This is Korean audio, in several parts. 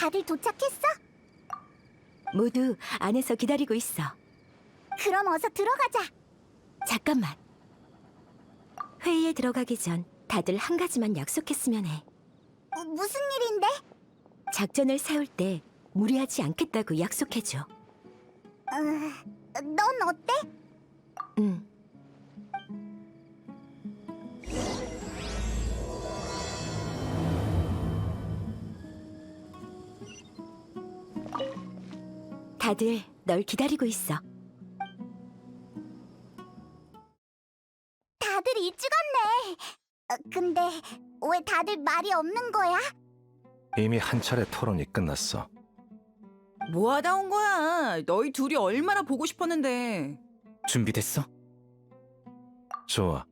다들 도착했어? 모두 안에서 기다리고 있어. 그럼 어서 들어가자. 잠깐만. 회의에 들어가기 전 다들 한 가지만 약속했으면 해. 무슨 일인데? 작전을 세울 때 무리하지 않겠다고 약속해줘. 넌 어때? 응. 다들 널 기다리고 있어. 다들 일찍 왔네. 근데 왜 다들 말이 없는 거야? 이미 한 차례 토론이 끝났어. 뭐 하다 온 거야? 너희 둘이 얼마나 보고 싶었는데. 준비됐어? 좋아.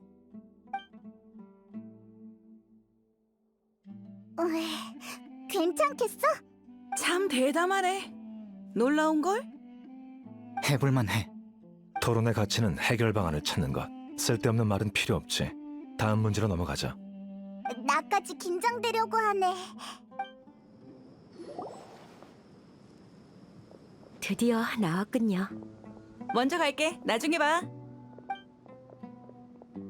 괜찮겠어? 참 대담하네. 놀라운걸? 해볼만 해. 토론의 가치는 해결 방안을 찾는 것. 쓸데없는 말은 필요 없지. 다음 문제로 넘어가자. 나까지 긴장되려고 하네. 드디어 나왔군요. 먼저 갈게. 나중에 봐.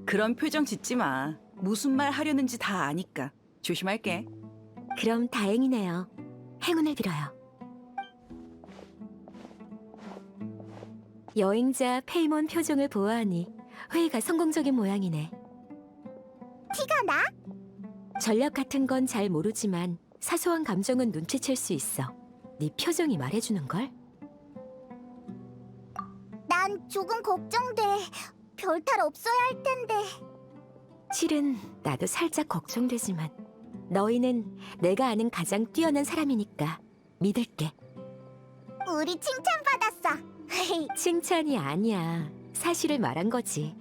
그런 표정 짓지 마. 무슨 말 하려는지 다 아니까. 조심할게. 그럼 다행이네요. 행운을 빌어요. 여행자 페이몬 표정을 보아하니 회의가 성공적인 모양이네. 티가 나? 전략 같은 건 잘 모르지만 사소한 감정은 눈치챌 수 있어. 네 표정이 말해주는걸? 난 조금 걱정돼. 별탈 없어야 할 텐데. 실은 나도 살짝 걱정되지만 너희는 내가 아는 가장 뛰어난 사람이니까 믿을게. 우리 칭찬받았어. 칭찬이 아니야. 사실을 말한 거지.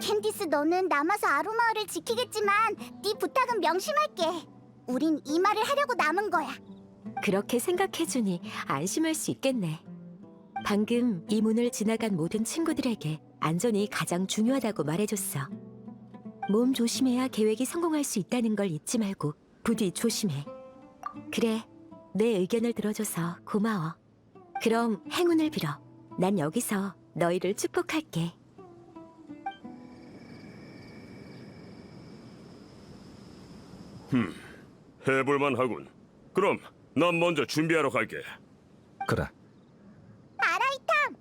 캔디스, 너는 남아서 아로마을을 지키겠지만 네 부탁은 명심할게. 우린 이 말을 하려고 남은 거야. 그렇게 생각해주니 안심할 수 있겠네. 방금 이 문을 지나간 모든 친구들에게 안전이 가장 중요하다고 말해줬어. 몸 조심해야 계획이 성공할 수 있다는 걸 잊지 말고 부디 조심해. 그래, 내 의견을 들어줘서 고마워. 그럼 행운을 빌어. 난 여기서 너희를 축복할게. 해볼만 하군. 그럼 난 먼저 준비하러 갈게. 그래. 아라이탐!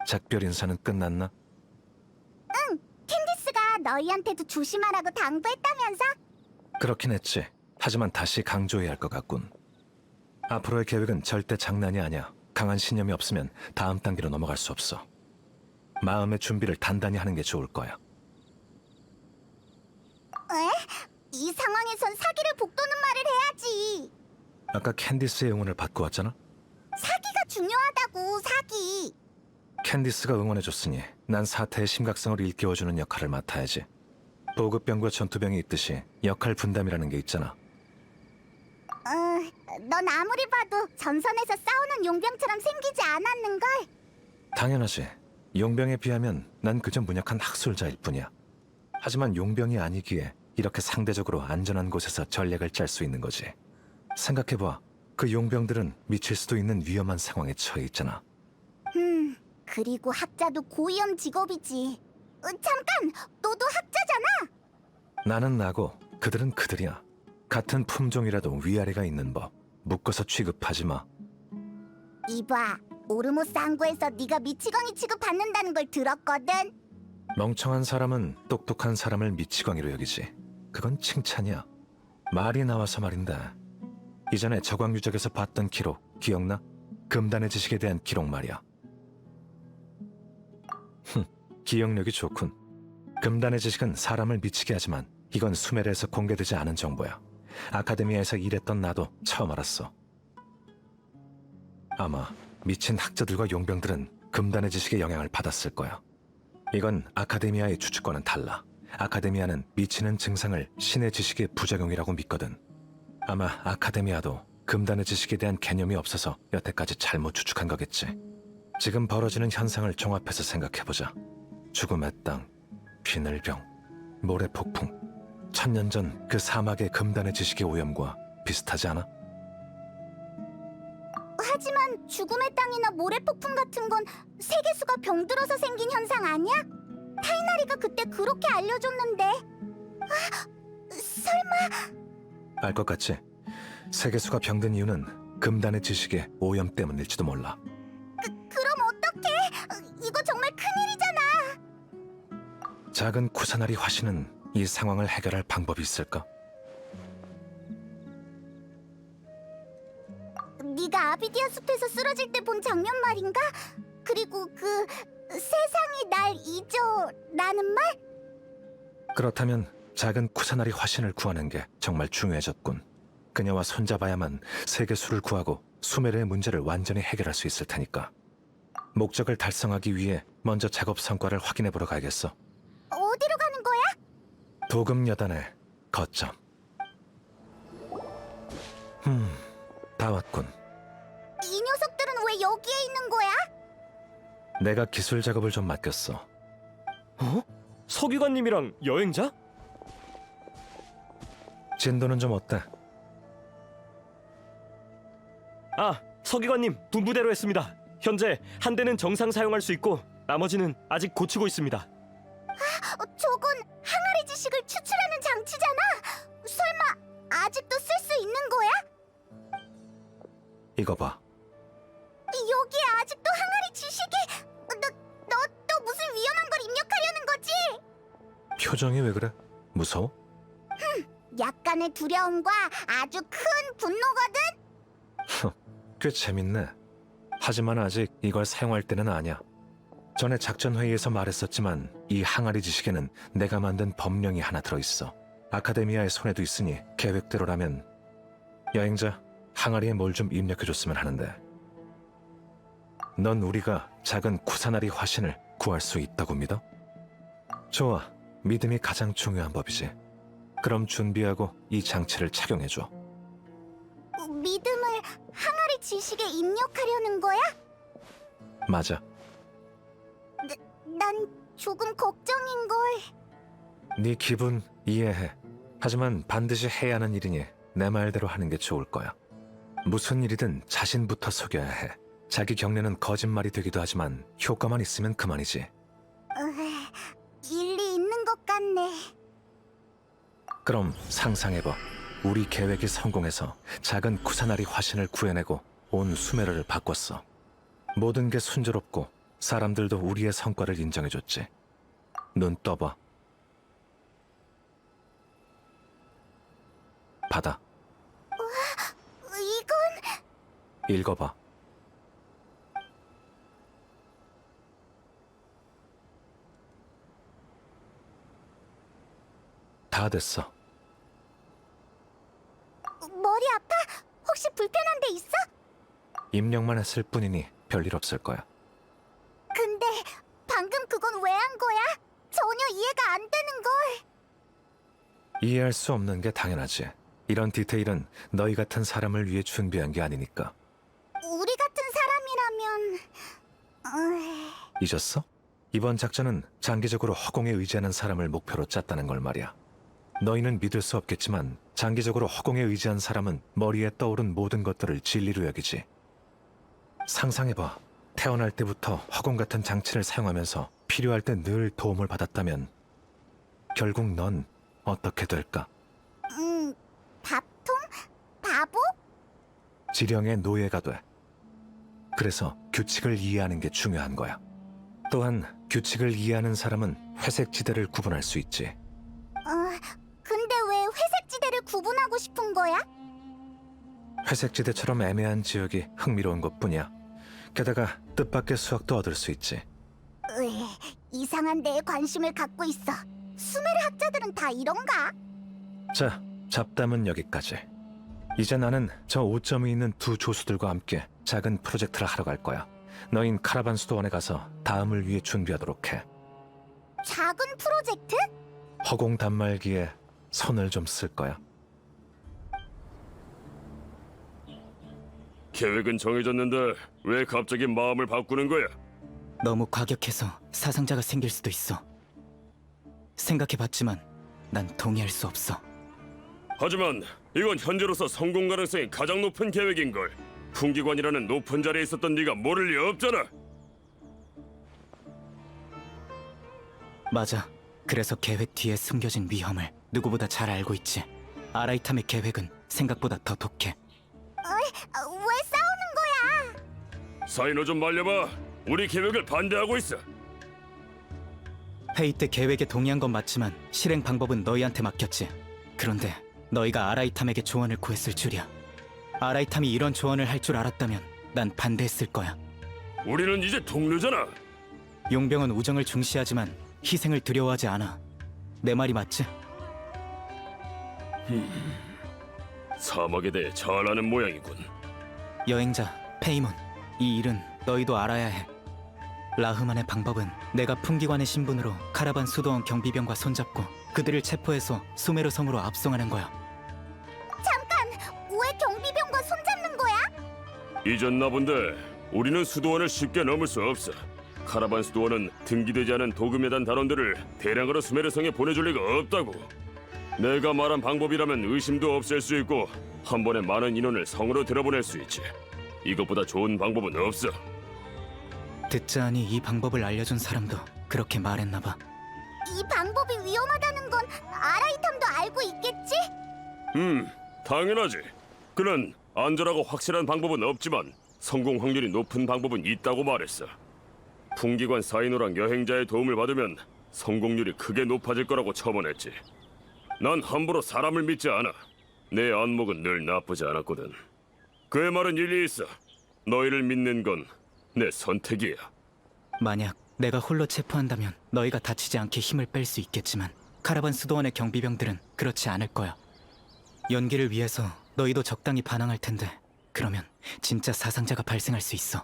작별 인사는 끝났나? 캔디스가 너희한테도 조심하라고 당부했다면서? 그렇긴 했지. 하지만 다시 강조해야 할 것 같군. 앞으로의 계획은 절대 장난이 아니야. 강한 신념이 없으면 다음 단계로 넘어갈 수 없어. 마음의 준비를 단단히 하는 게 좋을 거야. 이 상황에선 사기를 북돋는 말을 해야지. 아까 캔디스의 응원을 받고 왔잖아? 사기가 중요하다고, 사기. 캔디스가 응원해줬으니 난 사태의 심각성을 일깨워주는 역할을 맡아야지. 보급병과 전투병이 있듯이 역할 분담이라는 게 있잖아. 넌 아무리 봐도 전선에서 싸우는 용병처럼 생기지 않았는걸? 당연하지. 용병에 비하면 난 그저 무력한 학술자일 뿐이야. 하지만 용병이 아니기에 이렇게 상대적으로 안전한 곳에서 전략을 짤 수 있는 거지. 생각해봐. 그 용병들은 미칠 수도 있는 위험한 상황에 처해 있잖아. 그리고 학자도 고위험 직업이지. 잠깐! 너도 학자잖아! 나는 나고 그들은 그들이야. 같은 품종이라도 위아래가 있는 법. 묶어서 취급하지 마. 이봐, 오르모스 항구에서 네가 미치광이 취급받는다는 걸 들었거든? 멍청한 사람은 똑똑한 사람을 미치광이로 여기지. 그건 칭찬이야. 말이 나와서 말인데, 이전에 저광유적에서 봤던 기록 기억나? 금단의 지식에 대한 기록 말이야. 기억력이 좋군. 금단의 지식은 사람을 미치게 하지만 이건 수메르에서 공개되지 않은 정보야. 아카데미아에서 일했던 나도 처음 알았어. 아마 미친 학자들과 용병들은 금단의 지식의 영향을 받았을 거야. 이건 아카데미아의 추측과는 달라. 아카데미아는 미치는 증상을 신의 지식의 부작용이라고 믿거든. 아마 아카데미아도 금단의 지식에 대한 개념이 없어서 여태까지 잘못 추측한 거겠지. 지금 벌어지는 현상을 종합해서 생각해보자. 죽음의 땅, 비늘병, 모래폭풍. 1000년 전 그 사막의 금단의 지식의 오염과 비슷하지 않아? 모래 폭풍 같은 건 세계수가 병들어서 생긴 현상 아니야? 타이나리가 그때 그렇게 알려줬는데. 설마 알 것 같지? 세계수가 병든 이유는 금단의 지식의 오염 때문일지도 몰라. 그럼 어떡해? 이거 정말 큰일이잖아. 작은 쿠사나리 화신은 이 상황을 해결할 방법이 있을까? 네가 아비디아 숲에서 쓰러질 때 본 장면 말인가? 그리고 그 세상이 날 잊어라는 말? 그렇다면 작은 쿠사나리 화신을 구하는 게 정말 중요해졌군. 그녀와 손잡아야만 세계수를 구하고 수메르의 문제를 완전히 해결할 수 있을 테니까. 목적을 달성하기 위해 먼저 작업 성과를 확인해 보러 가야겠어. 어디로 가는 거야? 도금 여단의 거점. 다 왔군. 이 녀석들은 왜 여기에 있는 거야? 내가 기술 작업을 좀 맡겼어. 어? 서기관님이랑 여행자? 진도는 좀 어때? 아, 서기관님 분부대로 했습니다. 현재 한 대는 정상 사용할 수 있고 나머지는 아직 고치고 있습니다. 저건 항아리 지식을 추출하는 장치잖아. 설마 아직도 쓸 수 있는 거야? 이거 봐. 여기에 아직도 항아리 지식이... 너 또 무슨 위험한 걸 입력하려는 거지? 표정이 왜 그래? 무서워? 약간의 두려움과 아주 큰 분노거든? 꽤 재밌네. 하지만 아직 이걸 사용할 때는 아니야. 전에 작전 회의에서 말했었지만 이 항아리 지식에는 내가 만든 법령이 하나 들어있어. 아카데미아의 손에도 있으니 계획대로라면 여행자 항아리에 뭘 좀 입력해줬으면 하는데. 넌 우리가 작은 쿠사나리 화신을 구할 수 있다고 믿어? 좋아. 믿음이 가장 중요한 법이지. 그럼 준비하고 이 장치를 착용해줘. 믿음을 항아리 지식에 입력하려는 거야? 맞아. 난 조금 걱정인걸. 네 기분 이해해. 하지만 반드시 해야 하는 일이니 내 말대로 하는 게 좋을 거야. 무슨 일이든 자신부터 속여야 해. 자기 경례는 거짓말이 되기도 하지만 효과만 있으면 그만이지. 일리 있는 것 같네. 그럼 상상해봐. 우리 계획이 성공해서 작은 쿠사나리 화신을 구해내고 온 수메르를 바꿨어. 모든 게 순조롭고 사람들도 우리의 성과를 인정해줬지. 눈 떠봐. 받아. 이건... 읽어봐. 다 됐어. 머리 아파? 혹시 불편한 데 있어? 입력만 했을 뿐이니 별일 없을 거야. 근데 방금 그건 왜 한 거야? 전혀 이해가 안 되는 걸. 이해할 수 없는 게 당연하지. 이런 디테일은 너희 같은 사람을 위해 준비한 게 아니니까. 우리 같은 사람이라면... 잊었어? 이번 작전은 장기적으로 허공에 의지하는 사람을 목표로 짰다는 걸 말이야. 너희는 믿을 수 없겠지만 장기적으로 허공에 의지한 사람은 머리에 떠오른 모든 것들을 진리로 여기지. 상상해봐. 태어날 때부터 허공 같은 장치를 사용하면서 필요할 때 늘 도움을 받았다면 결국 넌 어떻게 될까? 밥통? 바보? 지령의 노예가 돼. 그래서 규칙을 이해하는 게 중요한 거야. 또한 규칙을 이해하는 사람은 회색 지대를 구분할 수 있지. 근데 왜 회색 지대를 구분하고 싶은 거야? 회색 지대처럼 애매한 지역이 흥미로운 것뿐이야. 게다가 뜻밖의 수확도 얻을 수 있지. 이상한 데에 관심을 갖고 있어. 수메르 학자들은 다 이런가? 자, 잡담은 여기까지. 이제 나는 저 5점이 있는 두 조수들과 함께 작은 프로젝트를 하러 갈 거야. 너흰 카라반 수도원에 가서 다음을 위해 준비하도록 해. 작은 프로젝트? 허공 단말기에 손을 좀 쓸 거야. 계획은 정해졌는데 왜 갑자기 마음을 바꾸는 거야? 너무 과격해서 사상자가 생길 수도 있어. 생각해봤지만 난 동의할 수 없어. 하지만 이건 현재로서 성공 가능성이 가장 높은 계획인걸. 풍기관이라는 높은 자리에 있었던 네가 모를 리 없잖아. 맞아. 그래서 계획 뒤에 숨겨진 위험을 누구보다 잘 알고 있지. 아라이탐의 계획은 생각보다 더 독해. 왜 싸우는 거야? 사이노 좀 말려봐. 우리 계획을 반대하고 있어. 회의 때 계획에 동의한 건 맞지만 실행 방법은 너희한테 맡겼지. 그런데 너희가 아라이탐에게 조언을 구했을 줄이야. 아라이탐이 이런 조언을 할 줄 알았다면 난 반대했을 거야. 우리는 이제 동료잖아. 용병은 우정을 중시하지만 희생을 두려워하지 않아. 내 말이 맞지? 사막에 대해 잘 아는 모양이군. 여행자, 페이몬, 이 일은 너희도 알아야 해. 라흐만의 방법은 내가 풍기관의 신분으로 카라반 수도원 경비병과 손잡고 그들을 체포해서 수메르 성으로 압송하는 거야. 잠깐, 왜 경비병과 손잡는 거야? 잊었나 본데 우리는 수도원을 쉽게 넘을 수 없어. 카라반 수도원은 등기되지 않은 도금여단 단원들을 대량으로 수메르성에 보내줄 리가 없다고. 내가 말한 방법이라면 의심도 없앨 수 있고 한 번에 많은 인원을 성으로 들어보낼 수 있지. 이것보다 좋은 방법은 없어. 듣자 하니 이 방법을 알려준 사람도 그렇게 말했나 봐. 이 방법이 위험하다는 건 아라이탐도 알고 있겠지? 당연하지. 그는 안전하고 확실한 방법은 없지만 성공 확률이 높은 방법은 있다고 말했어. 풍기관 사이노랑 여행자의 도움을 받으면 성공률이 크게 높아질 거라고 첨언했지. 난 함부로 사람을 믿지 않아. 내 안목은 늘 나쁘지 않았거든. 그의 말은 일리 있어. 너희를 믿는 건 내 선택이야. 만약 내가 홀로 체포한다면 너희가 다치지 않게 힘을 뺄 수 있겠지만 카라반 수도원의 경비병들은 그렇지 않을 거야. 연기를 위해서 너희도 적당히 반항할 텐데 그러면 진짜 사상자가 발생할 수 있어.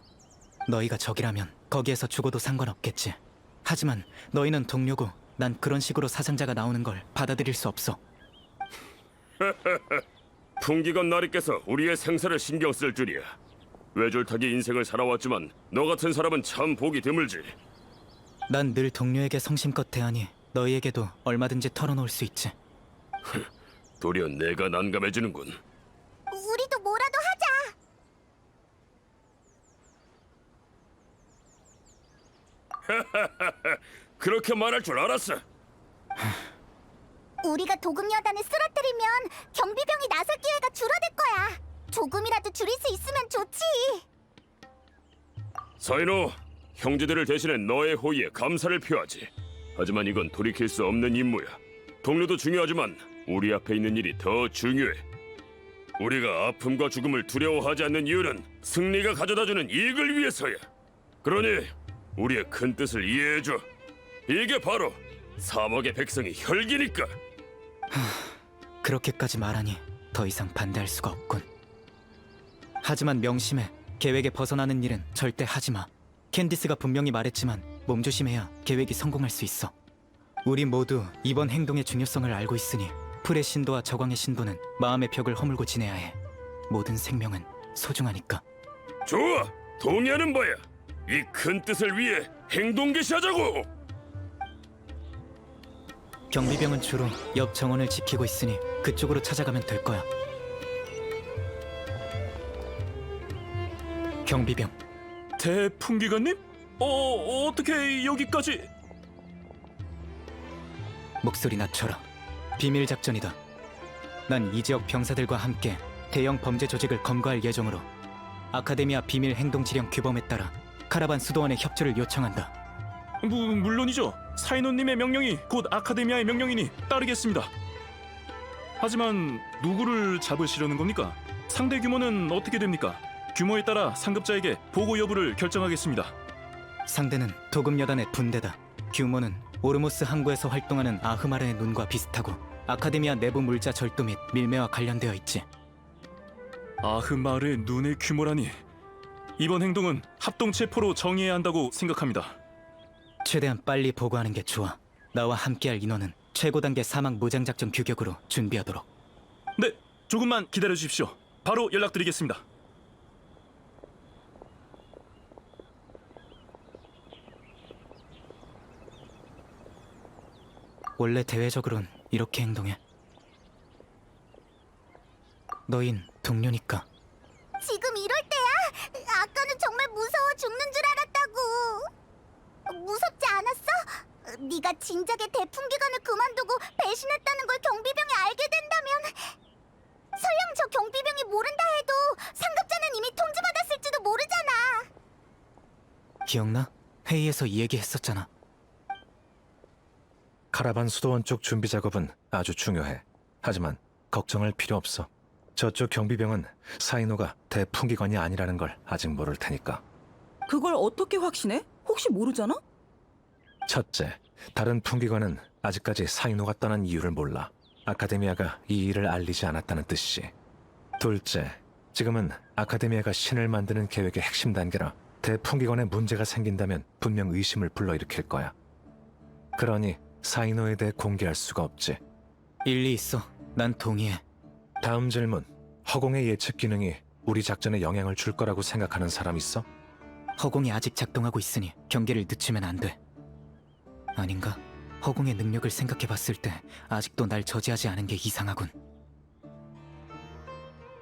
너희가 적이라면 거기에서 죽어도 상관없겠지. 하지만 너희는 동료고 난 그런 식으로 사상자가 나오는 걸 받아들일 수 없어. 풍기관 나리께서 우리의 생사를 신경 쓸 줄이야. 외줄타기 인생을 살아왔지만 너 같은 사람은 참 보기 드물지. 난 늘 동료에게 성심껏 대하니 너희에게도 얼마든지 털어놓을 수 있지. 도리어 내가 난감해지는군. 우리도 뭐라도 하자. 그렇게 말할 줄 알았어. 우리가 도금여단을 쓰러뜨리면 경비병이 나설 기회가 줄어들 거야. 조금이라도 줄일 수 있으면 좋지. 사이노, 형제들을 대신해 너의 호의에 감사를 표하지. 하지만 이건 돌이킬 수 없는 임무야. 동료도 중요하지만 우리 앞에 있는 일이 더 중요해. 우리가 아픔과 죽음을 두려워하지 않는 이유는 승리가 가져다주는 이익을 위해서야. 그러니 우리의 큰 뜻을 이해해줘. 이게 바로 사막의 백성의 혈기니까. 그렇게까지 말하니 더 이상 반대할 수가 없군. 하지만 명심해. 계획에 벗어나는 일은 절대 하지 마. 캔디스가 분명히 말했지만 몸조심해야 계획이 성공할 수 있어. 우리 모두 이번 행동의 중요성을 알고 있으니 풀의 신도와 저광의 신도는 마음의 벽을 허물고 지내야 해. 모든 생명은 소중하니까. 좋아, 동의하는 바야. 이 큰 뜻을 위해 행동 개시하자고. 경비병은 주로 옆 정원을 지키고 있으니 그쪽으로 찾아가면 될 거야. 경비병. 대풍기관님? 어떻게 여기까지? 목소리 낮춰라. 비밀 작전이다. 난 이 지역 병사들과 함께 대형 범죄 조직을 검거할 예정으로 아카데미아 비밀 행동 지령 규범에 따라 카라반 수도원의 협조를 요청한다. 물론이죠. 사이노님의 명령이 곧 아카데미아의 명령이니 따르겠습니다. 하지만 누구를 잡으시려는 겁니까? 상대 규모는 어떻게 됩니까? 규모에 따라 상급자에게 보고 여부를 결정하겠습니다. 상대는 도금여단의 분대다. 규모는 오르모스 항구에서 활동하는 아흐마르의 눈과 비슷하고 아카데미아 내부 물자 절도 및 밀매와 관련되어 있지. 아흐마르의 눈의 규모라니. 이번 행동은 합동 체포로 정의해야 한다고 생각합니다. 최대한 빨리 보고하는 게 좋아. 나와 함께할 인원은 최고 단계 사막 무장작전 규격으로 준비하도록. 네, 조금만 기다려 주십시오. 바로 연락드리겠습니다. 원래 대외적으론 이렇게 행동해. 너흰 동료니까. 지금 이럴 때야. 네가 진작에 대풍기관을 그만두고 배신했다는 걸 경비병이 알게 된다면 설령 저 경비병이 모른다 해도 상급자는 이미 통지받았을지도 모르잖아. 기억나? 회의에서 이 얘기 했었잖아. 카라반 수도원 쪽 준비 작업은 아주 중요해. 하지만 걱정할 필요 없어. 저쪽 경비병은 사이노가 대풍기관이 아니라는 걸 아직 모를 테니까. 그걸 어떻게 확신해? 혹시 모르잖아? 첫째, 다른 풍기관은 아직까지 사이노가 떠난 이유를 몰라. 아카데미아가 이 일을 알리지 않았다는 뜻이지. 둘째, 지금은 아카데미아가 신을 만드는 계획의 핵심 단계라 대풍기관에 문제가 생긴다면 분명 의심을 불러일으킬 거야. 그러니 사이노에 대해 공개할 수가 없지. 일리 있어. 난 동의해. 다음 질문. 허공의 예측 기능이 우리 작전에 영향을 줄 거라고 생각하는 사람 있어? 허공이 아직 작동하고 있으니 경계를 늦추면 안 돼. 아닌가? 허공의 능력을 생각해봤을 때 아직도 날 저지하지 않은 게 이상하군.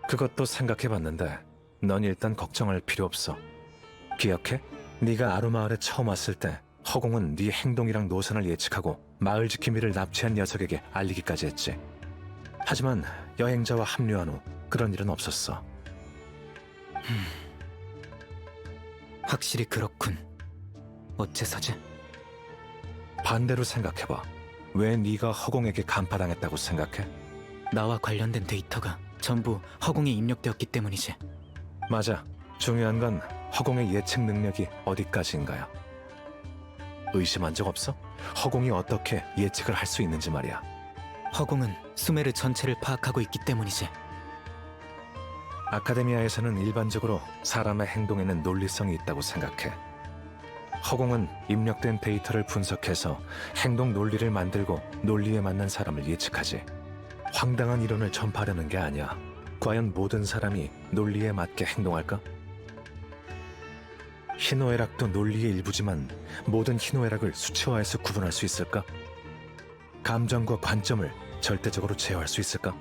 그것도 생각해봤는데 넌 일단 걱정할 필요 없어. 기억해? 네가 아루마을에 처음 왔을 때 허공은 네 행동이랑 노선을 예측하고 마을 지킴이를 납치한 녀석에게 알리기까지 했지. 하지만 여행자와 합류한 후 그런 일은 없었어. 확실히 그렇군. 어째서지? 반대로 생각해봐. 왜 네가 허공에게 간파당했다고 생각해? 나와 관련된 데이터가 전부 허공에 입력되었기 때문이지. 맞아. 중요한 건 허공의 예측 능력이 어디까지인가요? 의심한 적 없어? 허공이 어떻게 예측을 할 수 있는지 말이야. 허공은 수메르 전체를 파악하고 있기 때문이지. 아카데미아에서는 일반적으로 사람의 행동에는 논리성이 있다고 생각해. 허공은 입력된 데이터를 분석해서 행동 논리를 만들고 논리에 맞는 사람을 예측하지. 황당한 이론을 전파하려는 게 아니야. 과연 모든 사람이 논리에 맞게 행동할까? 희노애락도 논리의 일부지만 모든 희노애락을 수치화해서 구분할 수 있을까? 감정과 관점을 절대적으로 제어할 수 있을까?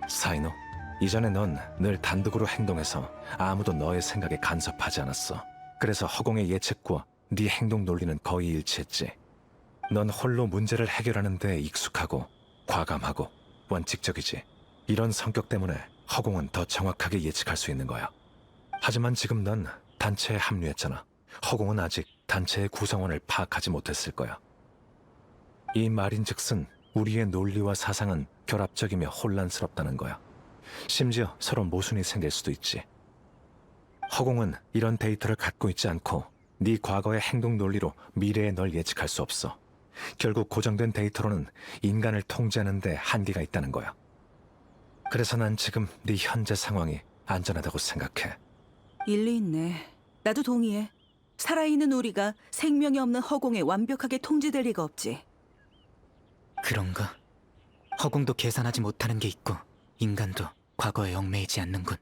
사이노, 이전에 넌 늘 단독으로 행동해서 아무도 너의 생각에 간섭하지 않았어. 그래서 허공의 예측과 네 행동 논리는 거의 일치했지. 넌 홀로 문제를 해결하는 데 익숙하고 과감하고 원칙적이지. 이런 성격 때문에 허공은 더 정확하게 예측할 수 있는 거야. 하지만 지금 넌 단체에 합류했잖아. 허공은 아직 단체의 구성원을 파악하지 못했을 거야. 이 말인즉슨 우리의 논리와 사상은 결합적이며 혼란스럽다는 거야. 심지어 서로 모순이 생길 수도 있지. 허공은 이런 데이터를 갖고 있지 않고 네 과거의 행동 논리로 미래의 널 예측할 수 없어. 결국 고정된 데이터로는 인간을 통제하는 데 한계가 있다는 거야. 그래서 난 지금 네 현재 상황이 안전하다고 생각해. 일리 있네. 나도 동의해. 살아있는 우리가 생명이 없는 허공에 완벽하게 통제될 리가 없지. 그런가? 허공도 계산하지 못하는 게 있고 인간도 과거에 얽매이지 않는군.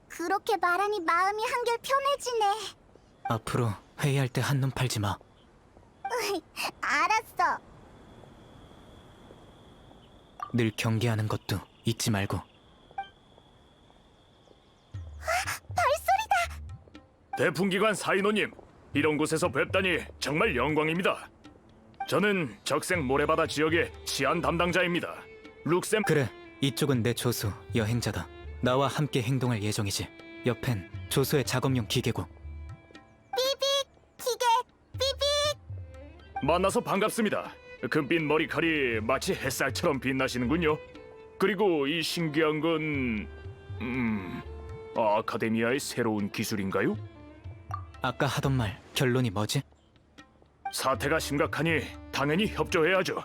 그렇게 말하니 마음이 한결 편해지네. 앞으로 회의할 때 한눈 팔지 마. 알았어. 늘 경계하는 것도 잊지 말고. 대풍기관 사인호님, 이런 곳에서 뵙다니 정말 영광입니다. 저는 적색 모래바다 지역의 치안 담당자입니다. 룩셈. 그래, 이쪽은 내 조수, 여행자다. 나와 함께 행동할 예정이지. 옆엔 조수의 작업용 기계고. 기계, 삐빅. 만나서 반갑습니다. 금빛 머리칼이 마치 햇살처럼 빛나시는군요. 그리고 이 신기한 건... 아카데미아의 새로운 기술인가요? 아까 하던 말 결론이 뭐지? 사태가 심각하니 당연히 협조해야죠.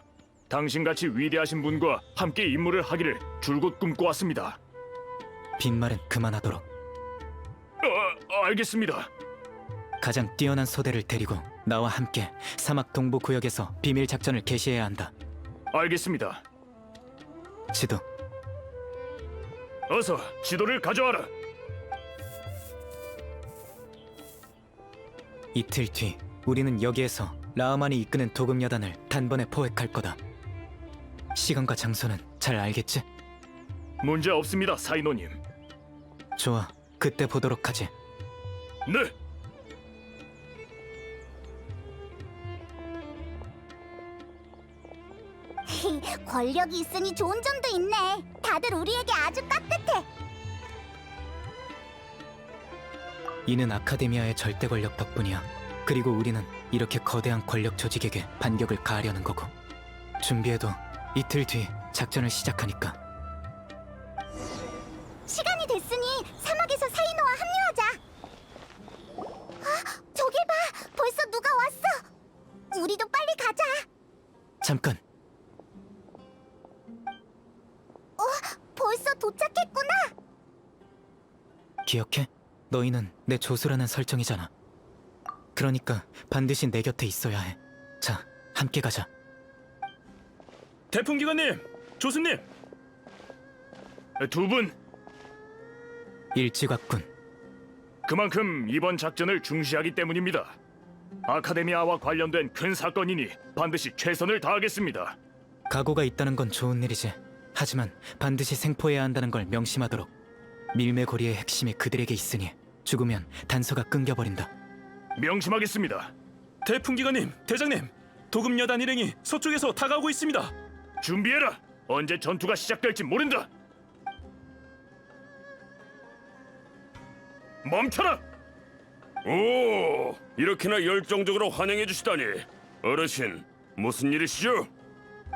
당신같이 위대하신 분과 함께 임무를 하기를 줄곧 꿈꿔왔습니다. 빈말은 그만하도록. 알겠습니다. 가장 뛰어난 소대를 데리고 나와 함께 사막 동부 구역에서 비밀 작전을 개시해야 한다. 알겠습니다. 지도. 어서 지도를 가져와라. 이틀 뒤 우리는 여기에서 라흐만이 이끄는 도금여단을 단번에 포획할 거다. 시간과 장소는 잘 알겠지? 문제 없습니다, 사인호님. 좋아, 그때 보도록 하지. 네. 권력이 있으니 좋은 점도 있네. 다들 우리에게 아주 깍듯해. 이는 아카데미아의 절대 권력 덕분이야. 그리고 우리는 이렇게 거대한 권력 조직에게 반격을 가하려는 거고. 준비해도 이틀 뒤 작전을 시작하니까. 시간이 됐으니 사막에서 사이노와 합류하자. 아, 저기 봐. 벌써 누가 왔어. 우리도 빨리 가자. 잠깐. 벌써 도착했구나. 기억해? 너희는 내 조수라는 설정이잖아. 그러니까 반드시 내 곁에 있어야 해. 자, 함께 가자. 대풍기관님, 조수님. 두 분 일지각군. 그만큼 이번 작전을 중시하기 때문입니다. 아카데미아와 관련된 큰 사건이니 반드시 최선을 다하겠습니다. 각오가 있다는 건 좋은 일이지. 하지만 반드시 생포해야 한다는 걸 명심하도록. 밀매고리의 핵심이 그들에게 있으니 죽으면 단서가 끊겨버린다. 명심하겠습니다. 대풍기관님, 대장님, 도금여단 일행이 서쪽에서 다가오고 있습니다. 준비해라. 언제 전투가 시작될지 모른다. 멈춰라. 오, 이렇게나 열정적으로 환영해 주시다니. 어르신, 무슨 일이시죠?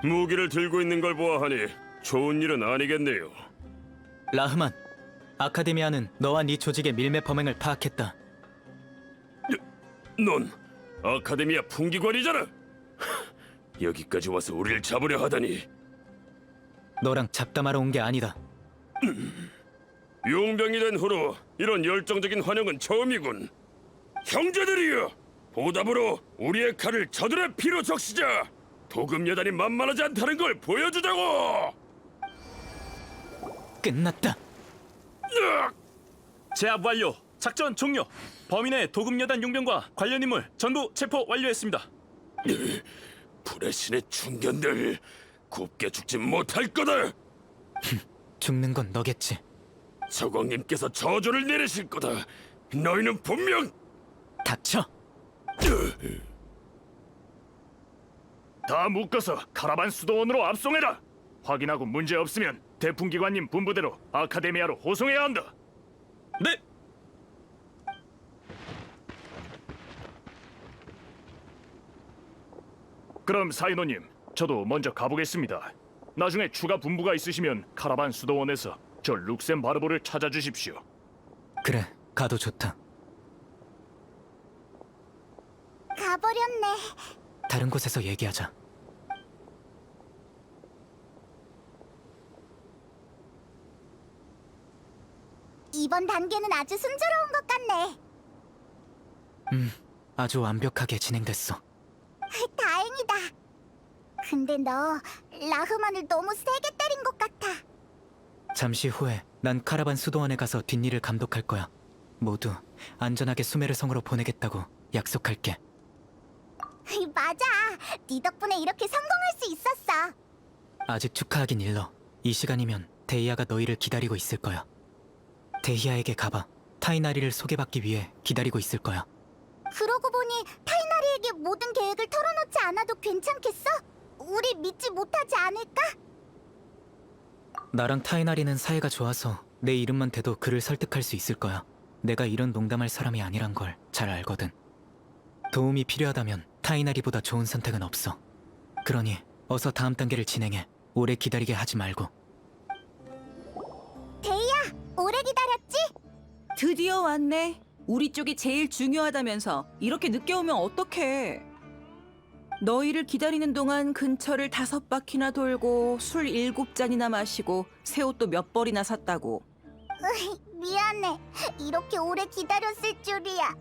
무기를 들고 있는 걸 보아하니 좋은 일은 아니겠네요. 라흐만, 아카데미아는 너와 네 조직의 밀매 범행을 파악했다. 넌 아카데미아 풍기관이잖아. 여기까지 와서 우리를 잡으려 하다니. 너랑 잡담하러 온 게 아니다. 용병이 된 후로 이런 열정적인 환영은 처음이군. 형제들이여, 보답으로 우리의 칼을 저들의 피로 적시자. 도금여단이 만만하지 않다는 걸 보여주자고. 끝났다. 제압 완료. 작전 종료. 범인의 도금여단 용병과 관련 인물 전부 체포 완료했습니다. 불의 신의 충견들, 곱게 죽지 못할 거다. 죽는 건 너겠지. 서광님께서 저주를 내리실 거다. 너희는 분명 닥쳐. 다 묶어서 카라반 수도원으로 압송해라. 확인하고 문제 없으면 대풍기관님 분부대로 아카데미아로 호송해야 한다. 네. 그럼 사이노님, 저도 먼저 가보겠습니다. 나중에 추가 분부가 있으시면 카라반 수도원에서 저 룩셈바르보를 찾아주십시오. 그래, 가도 좋다. 가버렸네. 다른 곳에서 얘기하자. 이번 단계는 아주 순조로운 것 같네. 아주 완벽하게 진행됐어. 다행이다. 근데 너 라흐만을 너무 세게 때린 것 같아. 잠시 후에 난 카라반 수도원에 가서 뒷일을 감독할 거야. 모두 안전하게 수메르 성으로 보내겠다고 약속할게. 맞아. 네 덕분에 이렇게 성공할 수 있었어. 아직 축하하긴 일러. 이 시간이면 데이아가 너희를 기다리고 있을 거야. 데이아에게 가봐. 타이나리를 소개받기 위해 기다리고 있을 거야. 그러고 보니 타이나리에게 모든 계획을 털어놓지 않아도 괜찮겠어? 우리 믿지 못하지 않을까? 나랑 타이나리는 사이가 좋아서 내 이름만 대도 그를 설득할 수 있을 거야. 내가 이런 농담할 사람이 아니란 걸 잘 알거든. 도움이 필요하다면 타이나리보다 좋은 선택은 없어. 그러니 어서 다음 단계를 진행해. 오래 기다리게 하지 말고. 데이야, 오래 기다렸지? 드디어 왔네. 우리 쪽이 제일 중요하다면서 이렇게 늦게 오면 어떡해. 너희를 기다리는 동안 근처를 5바퀴나 돌고 술 7잔이나 마시고 새 옷도 몇 벌이나 샀다고. 미안해. 이렇게 오래 기다렸을 줄이야.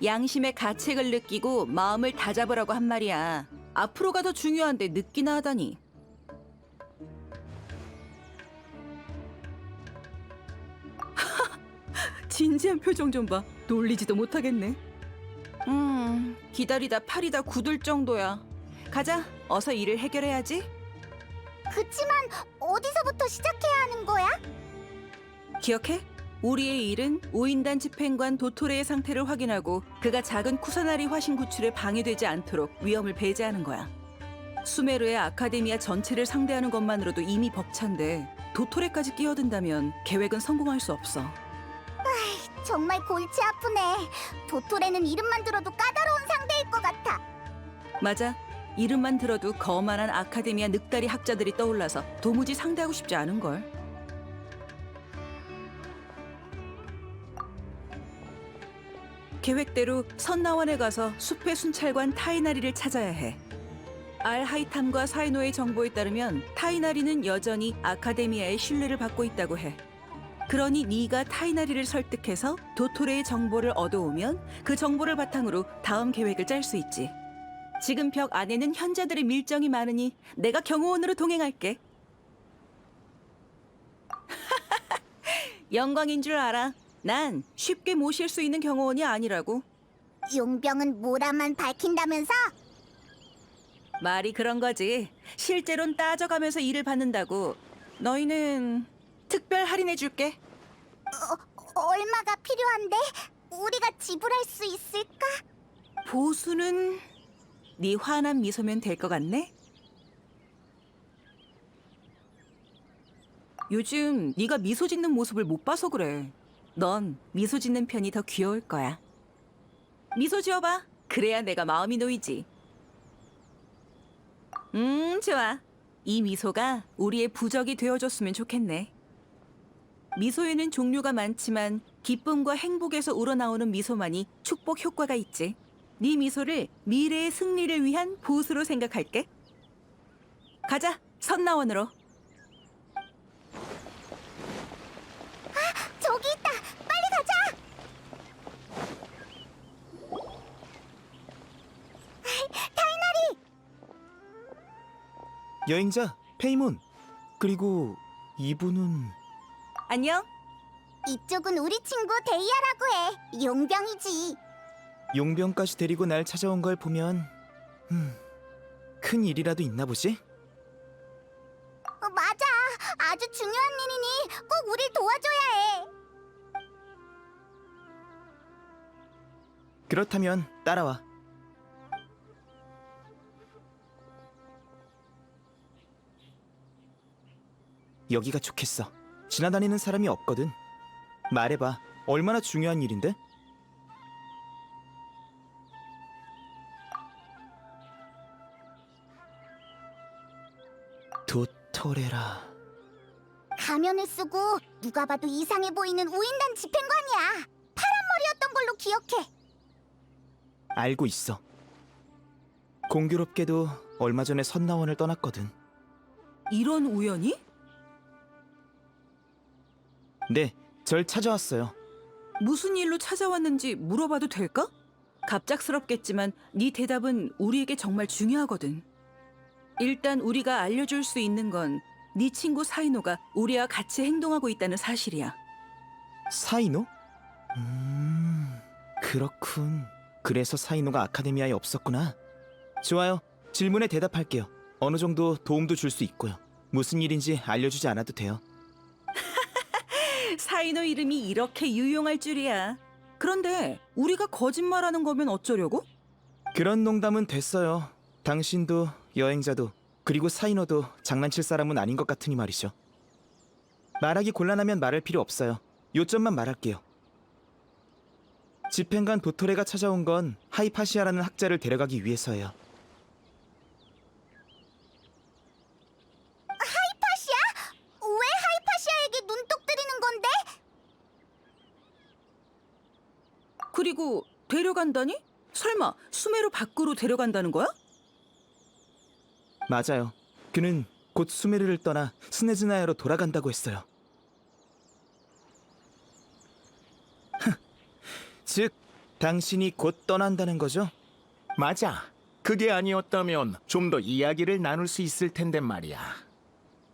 양심의 가책을 느끼고 마음을 다잡으라고 한 말이야. 앞으로가 더 중요한데 늦기나 하다니. 진지한 표정 좀 봐. 놀리지도 못하겠네. 기다리다 팔이 다 굳을 정도야. 가자. 어서 일을 해결해야지. 그치만 어디서부터 시작해야 하는 거야? 기억해? 우리의 일은 우인단 집행관 도토레의 상태를 확인하고 그가 작은 쿠사나리 화신 구출에 방해되지 않도록 위험을 배제하는 거야. 수메르의 아카데미아 전체를 상대하는 것만으로도 이미 벅찬데 도토레까지 끼어든다면 계획은 성공할 수 없어. 정말 골치 아프네. 도토레는 이름만 들어도 까다로운 상대일 것 같아. 맞아. 이름만 들어도 거만한 아카데미아 늑다리 학자들이 떠올라서 도무지 상대하고 싶지 않은걸. 계획대로 선나원에 가서 숲의 순찰관 타이나리를 찾아야 해. 알하이탐과 사이노의 정보에 따르면 타이나리는 여전히 아카데미아의 신뢰를 받고 있다고 해. 그러니 네가 타이나리를 설득해서 도토레의 정보를 얻어오면 그 정보를 바탕으로 다음 계획을 짤 수 있지. 지금 벽 안에는 현자들의 밀정이 많으니 내가 경호원으로 동행할게. 영광인 줄 알아. 난 쉽게 모실 수 있는 경호원이 아니라고. 용병은 모라만 밝힌다면서? 말이 그런 거지. 실제로는 따져가면서 일을 받는다고. 너희는 특별 할인해줄게. 얼마가 필요한데? 우리가 지불할 수 있을까? 보수는 네 환한 미소면 될 것 같네? 요즘 네가 미소 짓는 모습을 못 봐서 그래. 넌 미소 짓는 편이 더 귀여울 거야. 미소 지어봐. 그래야 내가 마음이 놓이지. 좋아. 이 미소가 우리의 부적이 되어줬으면 좋겠네. 미소에는 종류가 많지만 기쁨과 행복에서 우러나오는 미소만이 축복 효과가 있지. 네 미소를 미래의 승리를 위한 보수로 생각할게. 가자, 선나원으로. 저기 있다. 빨리 가자. 여행자 페이몬. 그리고 이분은 안녕. 이쪽은 우리 친구 데이아라고 해. 용병이지. 용병까지 데리고 날 찾아온 걸 보면 큰 일이라도 있나 보지? 맞아. 아주 중요한 일이니 꼭 우릴 도와줘야 해. 그렇다면 따라와. 여기가 좋겠어. 지나다니는 사람이 없거든. 말해봐. 얼마나 중요한 일인데? 도토레라. 가면을 쓰고 누가 봐도 이상해 보이는 우인단 집행관이야. 파란 머리였던 걸로 기억해. 알고 있어. 공교롭게도 얼마 전에 선나원을 떠났거든. 이런 우연이? 네, 절 찾아왔어요. 무슨 일로 찾아왔는지 물어봐도 될까? 갑작스럽겠지만 네 대답은 우리에게 정말 중요하거든. 일단 우리가 알려줄 수 있는 건 네 친구 사이노가 우리와 같이 행동하고 있다는 사실이야. 사이노? 그렇군. 그래서 사이노가 아카데미아에 없었구나. 좋아요. 질문에 대답할게요. 어느 정도 도움도 줄 수 있고요. 무슨 일인지 알려주지 않아도 돼요. 사이노 이름이 이렇게 유용할 줄이야. 그런데 우리가 거짓말하는 거면 어쩌려고? 그런 농담은 됐어요. 당신도 여행자도 그리고 사이노도 장난칠 사람은 아닌 것 같으니 말이죠. 말하기 곤란하면 말할 필요 없어요. 요점만 말할게요. 집행관 도토레가 찾아온 건 하이파시아라는 학자를 데려가기 위해서예요. 하이파시아? 왜 하이파시아에게 눈독 들이는 건데? 그리고 데려간다니? 설마 수메르 밖으로 데려간다는 거야? 맞아요. 그는 곧 수메르를 떠나 스네즈나야로 돌아간다고 했어요. 즉, 당신이 곧 떠난다는 거죠? 맞아. 그게 아니었다면 좀 더 이야기를 나눌 수 있을 텐데 말이야.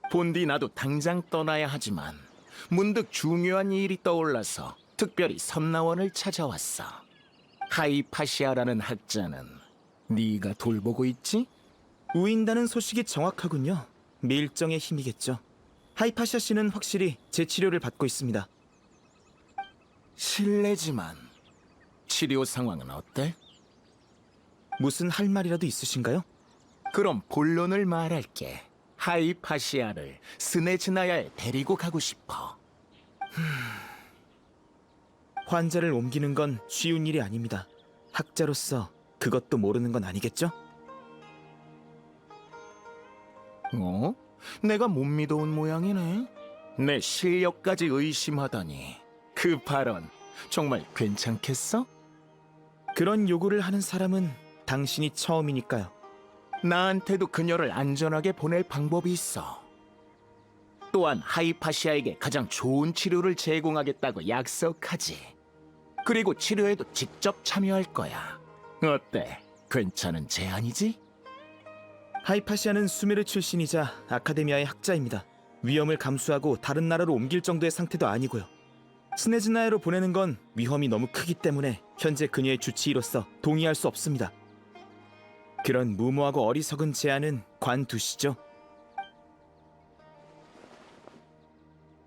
본디 나도 당장 떠나야 하지만 문득 중요한 일이 떠올라서 특별히 섬나원을 찾아왔어. 하이파시아라는 학자는 네가 돌보고 있지? 우인다는 소식이 정확하군요. 밀정의 힘이겠죠. 하이파시아 씨는 확실히 제 치료를 받고 있습니다. 실례지만 치료 상황은 어때? 무슨 할 말이라도 있으신가요? 그럼 본론을 말할게. 하이파시아를 스네즈나야에 데리고 가고 싶어. 환자를 옮기는 건 쉬운 일이 아닙니다. 학자로서 그것도 모르는 건 아니겠죠? 어? 내가 못 믿어온 모양이네. 내 실력까지 의심하다니. 그 발언 정말 괜찮겠어? 그런 요구를 하는 사람은 당신이 처음이니까요. 나한테도 그녀를 안전하게 보낼 방법이 있어. 또한 하이파시아에게 가장 좋은 치료를 제공하겠다고 약속하지. 그리고 치료에도 직접 참여할 거야. 어때? 괜찮은 제안이지? 하이파시아는 수메르 출신이자 아카데미아의 학자입니다. 위험을 감수하고 다른 나라로 옮길 정도의 상태도 아니고요. 스네즈나야로 보내는 건 위험이 너무 크기 때문에 현재 그녀의 주치의로서 동의할 수 없습니다. 그런 무모하고 어리석은 제안은 관두시죠.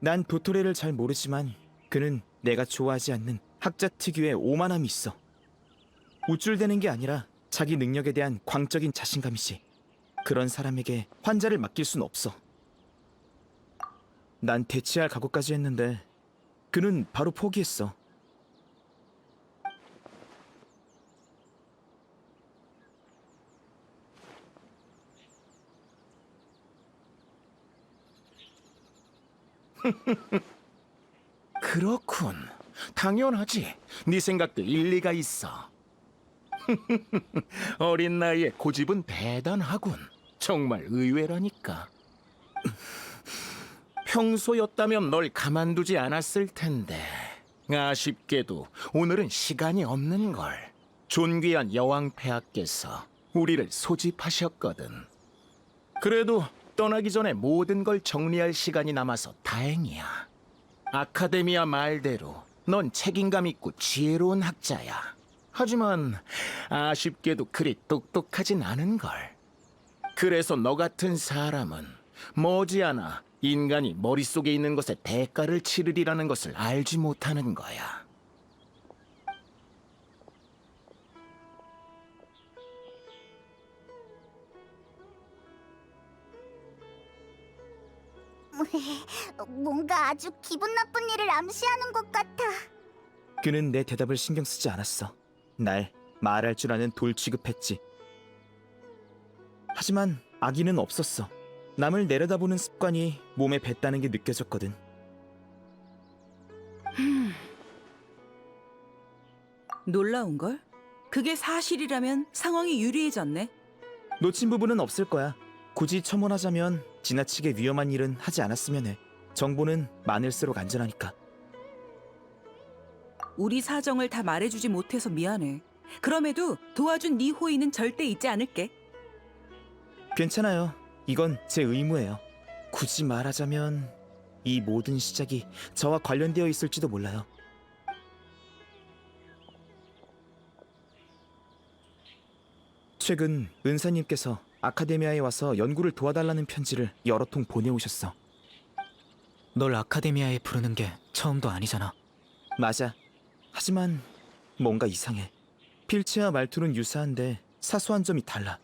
난 도토레를 잘 모르지만 그는 내가 좋아하지 않는 학자 특유의 오만함이 있어. 우쭐대는 게 아니라 자기 능력에 대한 광적인 자신감이지. 그런 사람에게 환자를 맡길 순 없어. 난 대치할 각오까지 했는데 그는 바로 포기했어. 그렇군. 당연하지. 네 생각도 일리가 있어. 어린 나이에 고집은 대단하군. 정말 의외라니까. 평소였다면 널 가만두지 않았을 텐데 아쉽게도 오늘은 시간이 없는 걸. 존귀한 여왕폐하께서 우리를 소집하셨거든. 그래도 떠나기 전에 모든 걸 정리할 시간이 남아서 다행이야. 아카데미아 말대로 넌 책임감 있고 지혜로운 학자야. 하지만 아쉽게도 그리 똑똑하진 않은 걸. 그래서 너 같은 사람은 머지않아 인간이 머릿속에 있는 것에 대가를 치르리라는 것을 알지 못하는 거야. 뭔가 아주 기분 나쁜 일을 암시하는 것 같아. 그는 내 대답을 신경 쓰지 않았어. 날 말할 줄 아는 돌 취급했지. 하지만 악의는 없었어. 남을 내려다보는 습관이 몸에 뱄다는 게 느껴졌거든. 놀라운걸? 그게 사실이라면 상황이 유리해졌네. 놓친 부분은 없을 거야. 굳이 첨언하자면 지나치게 위험한 일은 하지 않았으면 해. 정보는 많을수록 안전하니까. 우리 사정을 다 말해주지 못해서 미안해. 그럼에도 도와준 네 호의는 절대 잊지 않을게. 괜찮아요. 이건 제 의무예요. 굳이 말하자면 이 모든 시작이 저와 관련되어 있을지도 몰라요. 최근 은사님께서 아카데미아에 와서 연구를 도와달라는 편지를 여러 통 보내오셨어. 널 아카데미아에 부르는 게 처음도 아니잖아. 맞아. 하지만 뭔가 이상해. 필체와 말투는 유사한데 사소한 점이 달라.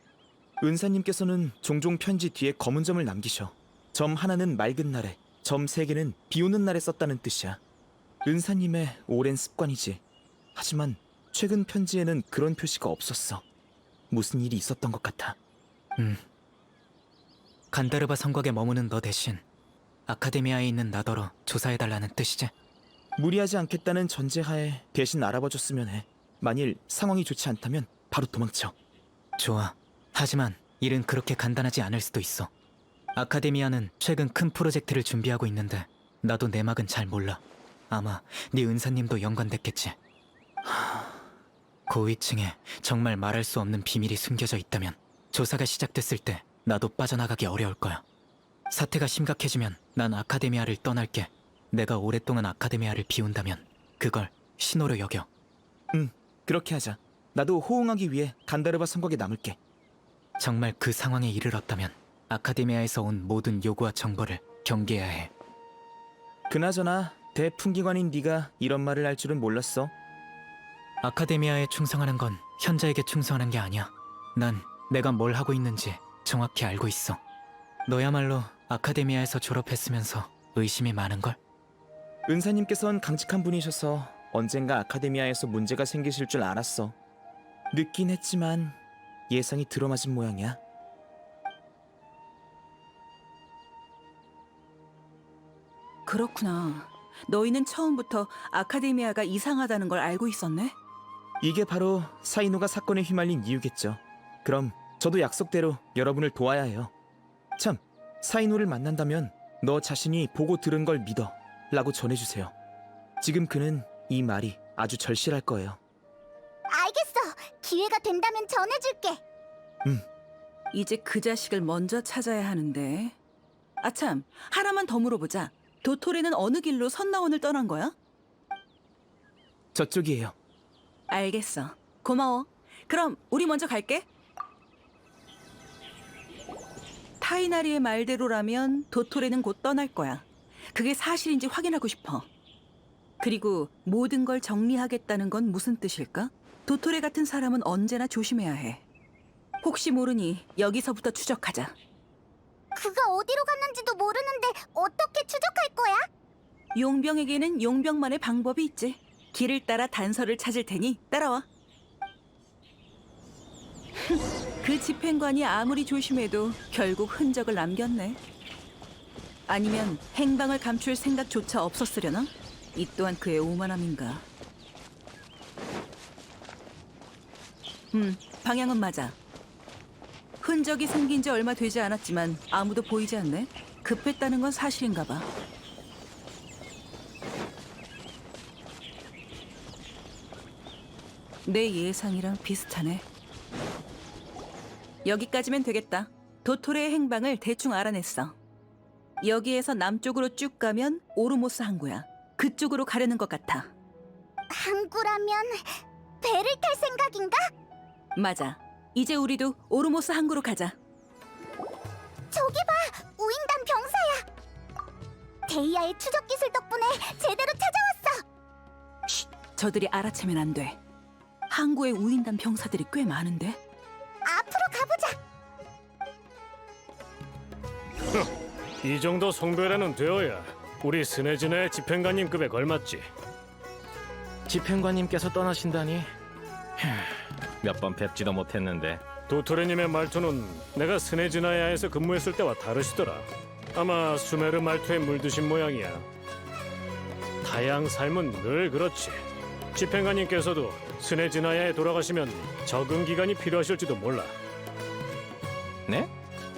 은사님께서는 종종 편지 뒤에 검은 점을 남기셔. 점 하나는 맑은 날에, 점 세 개는 비 오는 날에 썼다는 뜻이야. 은사님의 오랜 습관이지. 하지만 최근 편지에는 그런 표시가 없었어. 무슨 일이 있었던 것 같아. 간다르바 성곽에 머무는 너 대신 아카데미아에 있는 나더러 조사해달라는 뜻이지? 무리하지 않겠다는 전제하에 대신 알아봐줬으면 해. 만일 상황이 좋지 않다면 바로 도망쳐. 좋아. 하지만 일은 그렇게 간단하지 않을 수도 있어. 아카데미아는 최근 큰 프로젝트를 준비하고 있는데 나도 내막은 잘 몰라. 아마 네 은사님도 연관됐겠지. 고위층에 정말 말할 수 없는 비밀이 숨겨져 있다면 조사가 시작됐을 때 나도 빠져나가기 어려울 거야. 사태가 심각해지면 난 아카데미아를 떠날게. 내가 오랫동안 아카데미아를 비운다면 그걸 신호로 여겨. 그렇게 하자. 나도 호응하기 위해 간다르바 성곽에 남을게. 정말 그 상황에 이르렀다면 아카데미아에서 온 모든 요구와 정보를 경계해야 해. 그나저나 대풍기관인 네가 이런 말을 할 줄은 몰랐어. 아카데미아에 충성하는 건 현자에게 충성하는 게 아니야. 난 내가 뭘 하고 있는지 정확히 알고 있어. 너야말로 아카데미아에서 졸업했으면서 의심이 많은걸? 은사님께선 강직한 분이셔서 언젠가 아카데미아에서 문제가 생기실 줄 알았어. 늦긴 했지만 예상이 들어맞은 모양이야. 그렇구나. 너희는 처음부터 아카데미아가 이상하다는 걸 알고 있었네? 이게 바로 사이노가 사건에 휘말린 이유겠죠. 그럼 저도 약속대로 여러분을 도와야 해요. 참, 사이노를 만난다면 너 자신이 보고 들은 걸 믿어 라고 전해주세요. 지금 그는 이 말이 아주 절실할 거예요. 알겠어. 기회가 된다면 전해줄게. 이제 그 자식을 먼저 찾아야 하는데. 아참, 하나만 더 물어보자. 도토리는 어느 길로 선나원을 떠난 거야? 저쪽이에요. 알겠어. 고마워. 그럼 우리 먼저 갈게. 타이나리의 말대로라면 도토리는 곧 떠날 거야. 그게 사실인지 확인하고 싶어. 그리고 모든 걸 정리하겠다는 건 무슨 뜻일까? 도토리 같은 사람은 언제나 조심해야 해. 혹시 모르니 여기서부터 추적하자. 그가 어디로 갔는지도 모르는데 어떻게 추적할 거야? 용병에게는 용병만의 방법이 있지. 길을 따라 단서를 찾을 테니 따라와. 그 집행관이 아무리 조심해도 결국 흔적을 남겼네. 아니면 행방을 감출 생각조차 없었으려나? 이 또한 그의 오만함인가. 방향은 맞아. 흔적이 생긴 지 얼마 되지 않았지만 아무도 보이지 않네. 급했다는 건 사실인가 봐. 내 예상이랑 비슷하네. 여기까지면 되겠다. 도토레의 행방을 대충 알아냈어. 여기에서 남쪽으로 쭉 가면 오르모스 항구야. 그쪽으로 가려는 것 같아. 항구라면 배를 탈 생각인가? 맞아. 이제 우리도 오르모스 항구로 가자. 저기 봐! 우인단 병사야! 데이아의 추적 기술 덕분에 제대로 찾아왔어! 저들이 알아채면 안 돼. 항구에 우인단 병사들이 꽤 많은데? 앞으로 가보자! 이 정도 성별에는 되어야 우리 스네즈네 집행관님급에 걸맞지. 집행관님께서 떠나신다니 몇 번 뵙지도 못했는데. 도토레님의 말투는 내가 스네즈나야에서 근무했을 때와 다르시더라. 아마 수메르 말투에 물드신 모양이야. 타양 삶은 늘 그렇지. 집행관님께서도 스네즈나야에 돌아가시면 적응 기간이 필요하실지도 몰라. 네?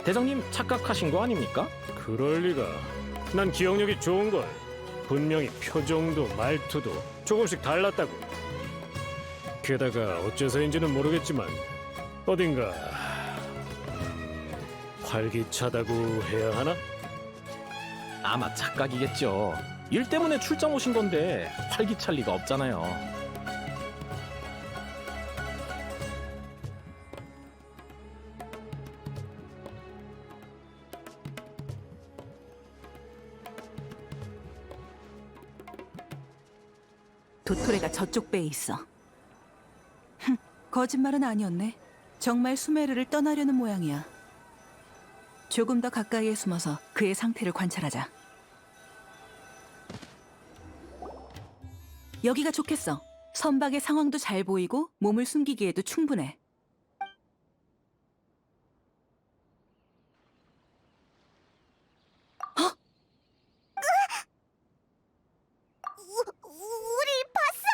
대장님 착각하신 거 아닙니까? 그럴 리가. 난 기억력이 좋은 걸. 분명히 표정도 말투도 조금씩 달랐다고. 게다가 어째서인지는 모르겠지만 어딘가 활기차다고 해야 하나? 아마 착각이겠죠. 일 때문에 출장 오신 건데 활기찰 리가 없잖아요. 도토레가 저쪽 배에 있어. 거짓말은 아니었네. 정말 수메르를 떠나려는 모양이야. 조금 더 가까이에 숨어서 그의 상태를 관찰하자. 여기가 좋겠어. 선박의 상황도 잘 보이고 몸을 숨기기에도 충분해. 우리 봤어!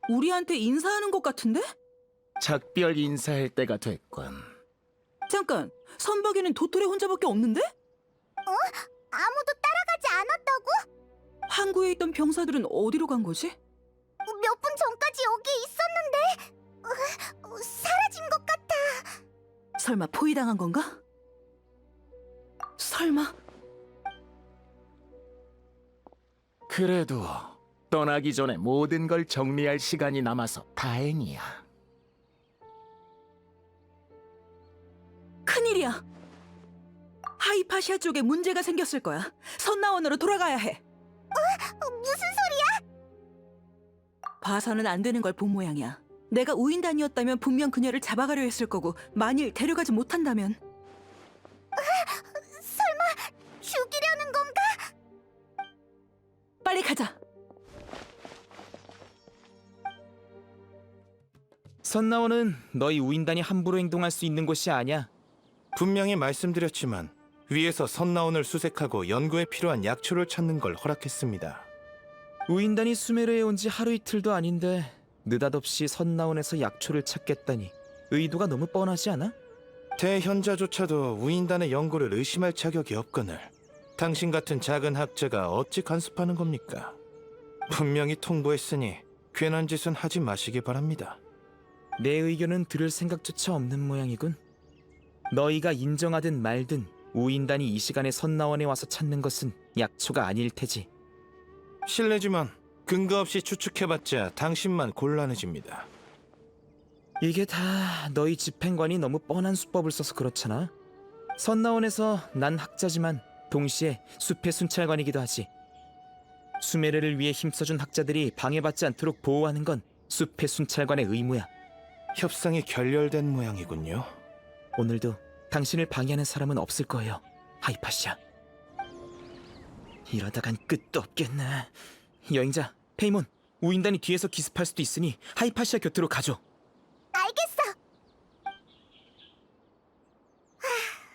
우리한테 인사하는 것 같은데? 작별 인사할 때가 됐군. 잠깐, 선박에는 도토리 혼자밖에 없는데? 아무도 따라가지 않았다고? 항구에 있던 병사들은 어디로 간 거지? 몇 분 전까지 여기에 있었는데 사라진 것 같아. 설마 포위당한 건가? 설마? 그래도 떠나기 전에 모든 걸 정리할 시간이 남아서 다행이야. 큰일이야. 하이파시아 쪽에 문제가 생겼을 거야. 선나원으로 돌아가야 해. 무슨 소리야? 봐서는 안 되는 걸 본 모양이야. 내가 우인단이었다면 분명 그녀를 잡아가려 했을 거고 만일 데려가지 못한다면 설마 죽이려는 건가? 빨리 가자. 선나원은 너희 우인단이 함부로 행동할 수 있는 곳이 아니야. 분명히 말씀드렸지만 위에서 선나원을 수색하고 연구에 필요한 약초를 찾는 걸 허락했습니다. 우인단이 수메르에 온 지 하루 이틀도 아닌데 느닷없이 선나원에서 약초를 찾겠다니 의도가 너무 뻔하지 않아? 대현자조차도 우인단의 연구를 의심할 자격이 없거늘 당신 같은 작은 학자가 어찌 간섭하는 겁니까? 분명히 통보했으니 괜한 짓은 하지 마시기 바랍니다. 내 의견은 들을 생각조차 없는 모양이군. 너희가 인정하든 말든 우인단이 이 시간에 선나원에 와서 찾는 것은 약초가 아닐 테지. 실례지만 근거 없이 추측해봤자 당신만 곤란해집니다. 이게 다 너희 집행관이 너무 뻔한 수법을 써서 그렇잖아. 선나원에서 난 학자지만 동시에 숲의 순찰관이기도 하지. 수메르를 위해 힘써준 학자들이 방해받지 않도록 보호하는 건 숲의 순찰관의 의무야. 협상이 결렬된 모양이군요. 오늘도 당신을 방해하는 사람은 없을 거예요, 하이파시아. 이러다간 끝도 없겠네. 여행자, 페이몬, 우인단이 뒤에서 기습할 수도 있으니 하이파시아 곁으로 가죠. 알겠어.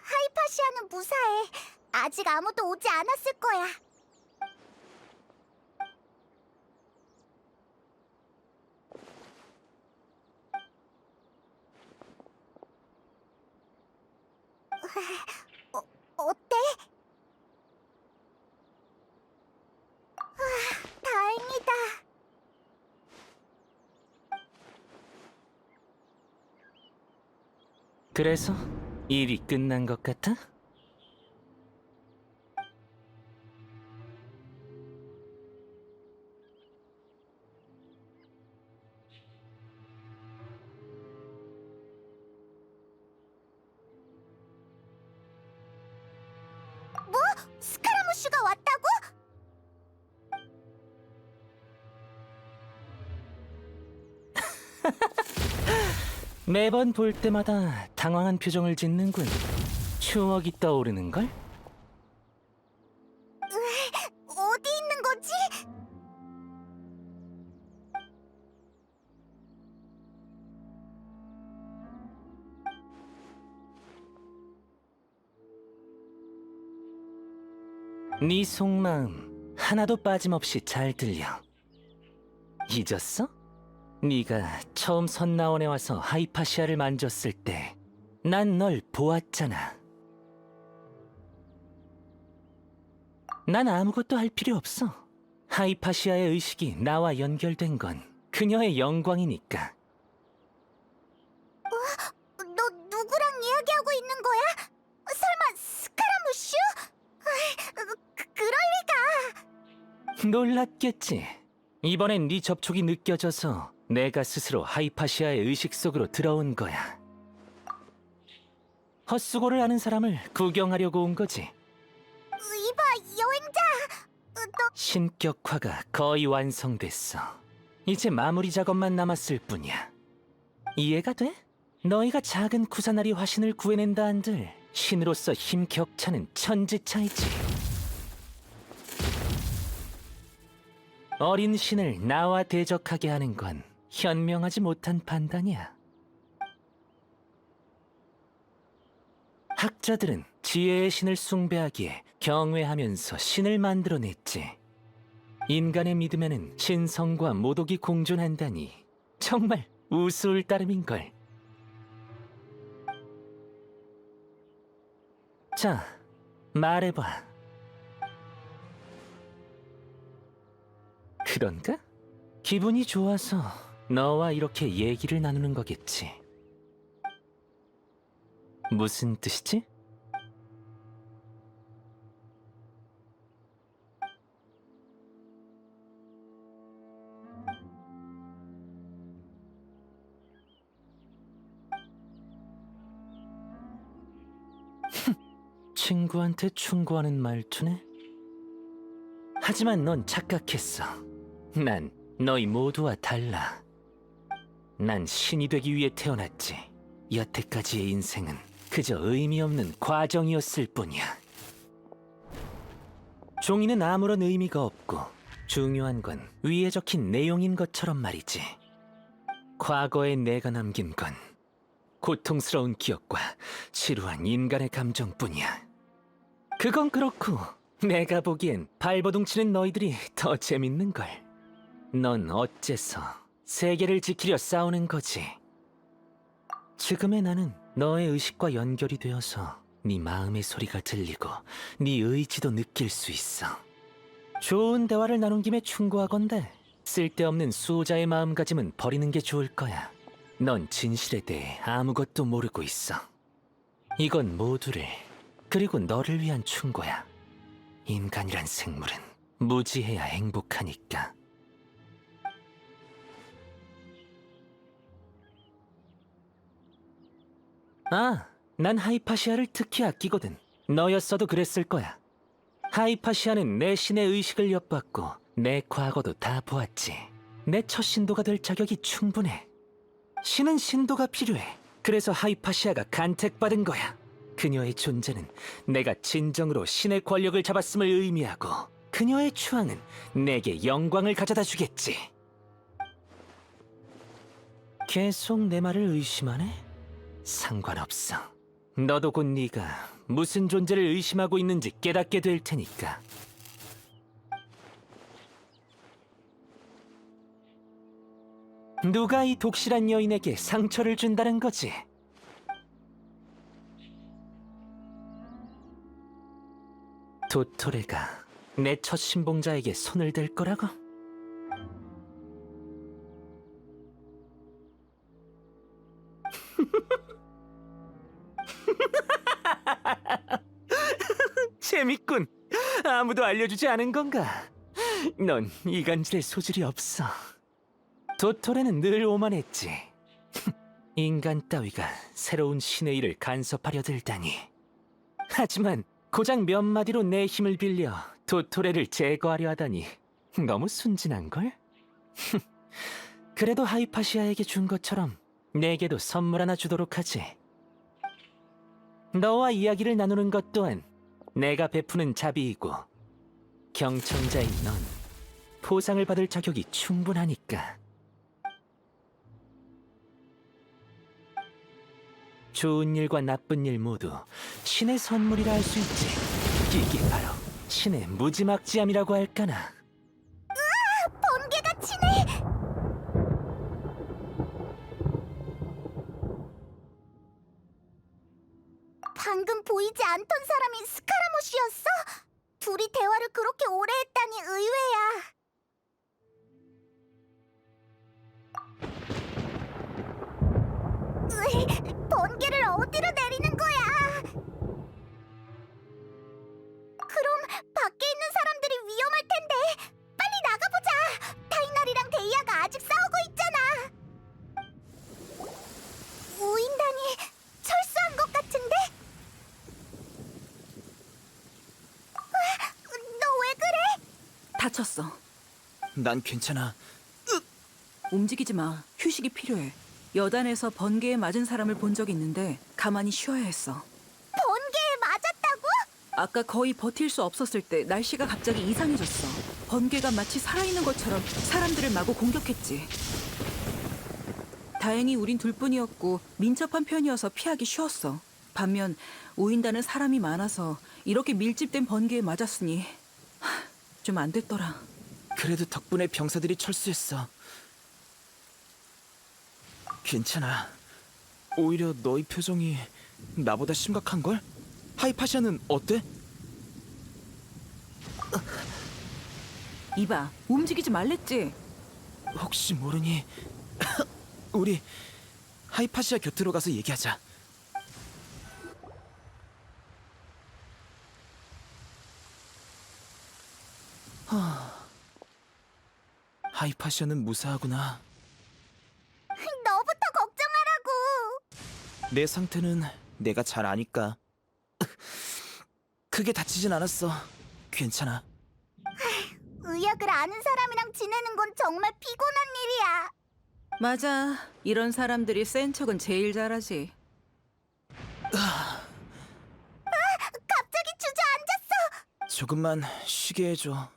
하이파시아는 무사해. 아직 아무도 오지 않았을 거야. 어때? 다행이다. 그래서 일이 끝난 것 같아? 스카라무슈가 왔다고? 매번 볼 때마다 당황한 표정을 짓는군. 추억이 떠오르는걸? 어디 있는 거지? 네 속마음 하나도 빠짐없이 잘 들려. 잊었어? 네가 처음 선나원에 와서 하이파시아를 만졌을 때 난 널 보았잖아. 난 아무것도 할 필요 없어. 하이파시아의 의식이 나와 연결된 건 그녀의 영광이니까. 너 누구랑 이야기하고 있는 거야? 설마 스카라무슈? 그럴 리가. 놀랐겠지. 이번엔 네 접촉이 느껴져서 내가 스스로 하이파시아의 의식 속으로 들어온 거야. 헛수고를 하는 사람을 구경하려고 온 거지. 이봐, 여행자. 너 신격화가 거의 완성됐어. 이제 마무리 작업만 남았을 뿐이야. 이해가 돼? 너희가 작은 쿠사나리 화신을 구해낸다 한들 신으로서 힘 격차는 천지 차이지. 어린 신을 나와 대적하게 하는 건 현명하지 못한 판단이야. 학자들은 지혜의 신을 숭배하기에 경외하면서 신을 만들어냈지. 인간의 믿음에는 신성과 모독이 공존한다니 정말 우스울 따름인걸. 자, 말해봐. 그런가? 기분이 좋아서 너와 이렇게 얘기를 나누는 거겠지. 무슨 뜻이지? 친구한테 충고하는 말투네? 하지만 넌 착각했어. 난 너희 모두와 달라. 난 신이 되기 위해 태어났지. 여태까지의 인생은 그저 의미 없는 과정이었을 뿐이야. 종이는 아무런 의미가 없고 중요한 건 위에 적힌 내용인 것처럼 말이지. 과거에 내가 남긴 건 고통스러운 기억과 지루한 인간의 감정뿐이야. 그건 그렇고 내가 보기엔 발버둥 치는 너희들이 더 재밌는걸. 넌 어째서 세계를 지키려 싸우는 거지. 지금의 나는 너의 의식과 연결이 되어서 네 마음의 소리가 들리고 네 의지도 느낄 수 있어. 좋은 대화를 나눈 김에 충고하건대 쓸데없는 수호자의 마음가짐은 버리는 게 좋을 거야. 넌 진실에 대해 아무것도 모르고 있어. 이건 모두를, 그리고 너를 위한 충고야. 인간이란 생물은 무지해야 행복하니까. 난 하이파시아를 특히 아끼거든. 너였어도 그랬을 거야. 하이파시아는 내 신의 의식을 엿봤고 내 과거도 다 보았지. 내 첫 신도가 될 자격이 충분해. 신은 신도가 필요해. 그래서 하이파시아가 간택받은 거야. 그녀의 존재는 내가 진정으로 신의 권력을 잡았음을 의미하고 그녀의 추앙은 내게 영광을 가져다 주겠지. 계속 내 말을 의심하네? 상관없어. 너도 곧 네가 무슨 존재를 의심하고 있는지 깨닫게 될 테니까. 누가 이 독실한 여인에게 상처를 준다는 거지? 도토레가 내 첫 신봉자에게 손을 댈 거라고? 재밌군. 아무도 알려주지 않은 건가? 넌 이간질의 소질이 없어. 도토레는 늘 오만했지. 인간 따위가 새로운 신의 일을 간섭하려 들다니. 하지만 고작 몇 마디로 내 힘을 빌려 도토레를 제거하려 하다니 너무 순진한걸? 그래도 하이파시아에게 준 것처럼 내게도 선물 하나 주도록 하지. 너와 이야기를 나누는 것 또한 내가 베푸는 자비이고 경청자인 넌 보상을 받을 자격이 충분하니까. 좋은 일과 나쁜 일 모두 신의 선물이라 할 수 있지. 이게 바로 신의 무지막지함이라고 할까나. 번개가 치네. 방금 보이지 않던 사람이 스카라모시였어? 둘이 대화를 그렇게 오래 했다니 의외야. 으이, 번개를 어디로 내리는 거야? 그럼 밖에 있는 사람들이 위험할 텐데 빨리 나가보자. 타이날이랑 데이아가 아직 싸우고 있잖아. 우인단이 철수한 것 같은데? 너 왜 그래? 다쳤어. 난 괜찮아. 움직이지 마. 휴식이 필요해. 여단에서 번개에 맞은 사람을 본 적이 있는데 가만히 쉬어야 했어. 번개에 맞았다고? 아까 거의 버틸 수 없었을 때 날씨가 갑자기 이상해졌어. 번개가 마치 살아있는 것처럼 사람들을 마구 공격했지. 다행히 우린 둘뿐이었고 민첩한 편이어서 피하기 쉬웠어. 반면 우인단은 사람이 많아서 이렇게 밀집된 번개에 맞았으니 좀 안 됐더라. 그래도 덕분에 병사들이 철수했어. 괜찮아. 오히려 너희 표정이 나보다 심각한걸? 하이파시아는 어때? 이봐, 움직이지 말랬지? 혹시 모르니 우리 하이파시아 곁으로 가서 얘기하자. 하이파시아는 무사하구나. 너부터 걱정하라고. 내 상태는 내가 잘 아니까. 크게 다치진 않았어. 괜찮아. 의학을 아는 사람이랑 지내는 건 정말 피곤한 일이야. 맞아. 이런 사람들이 센 척은 제일 잘하지. 갑자기 주저앉았어. 조금만 쉬게 해줘.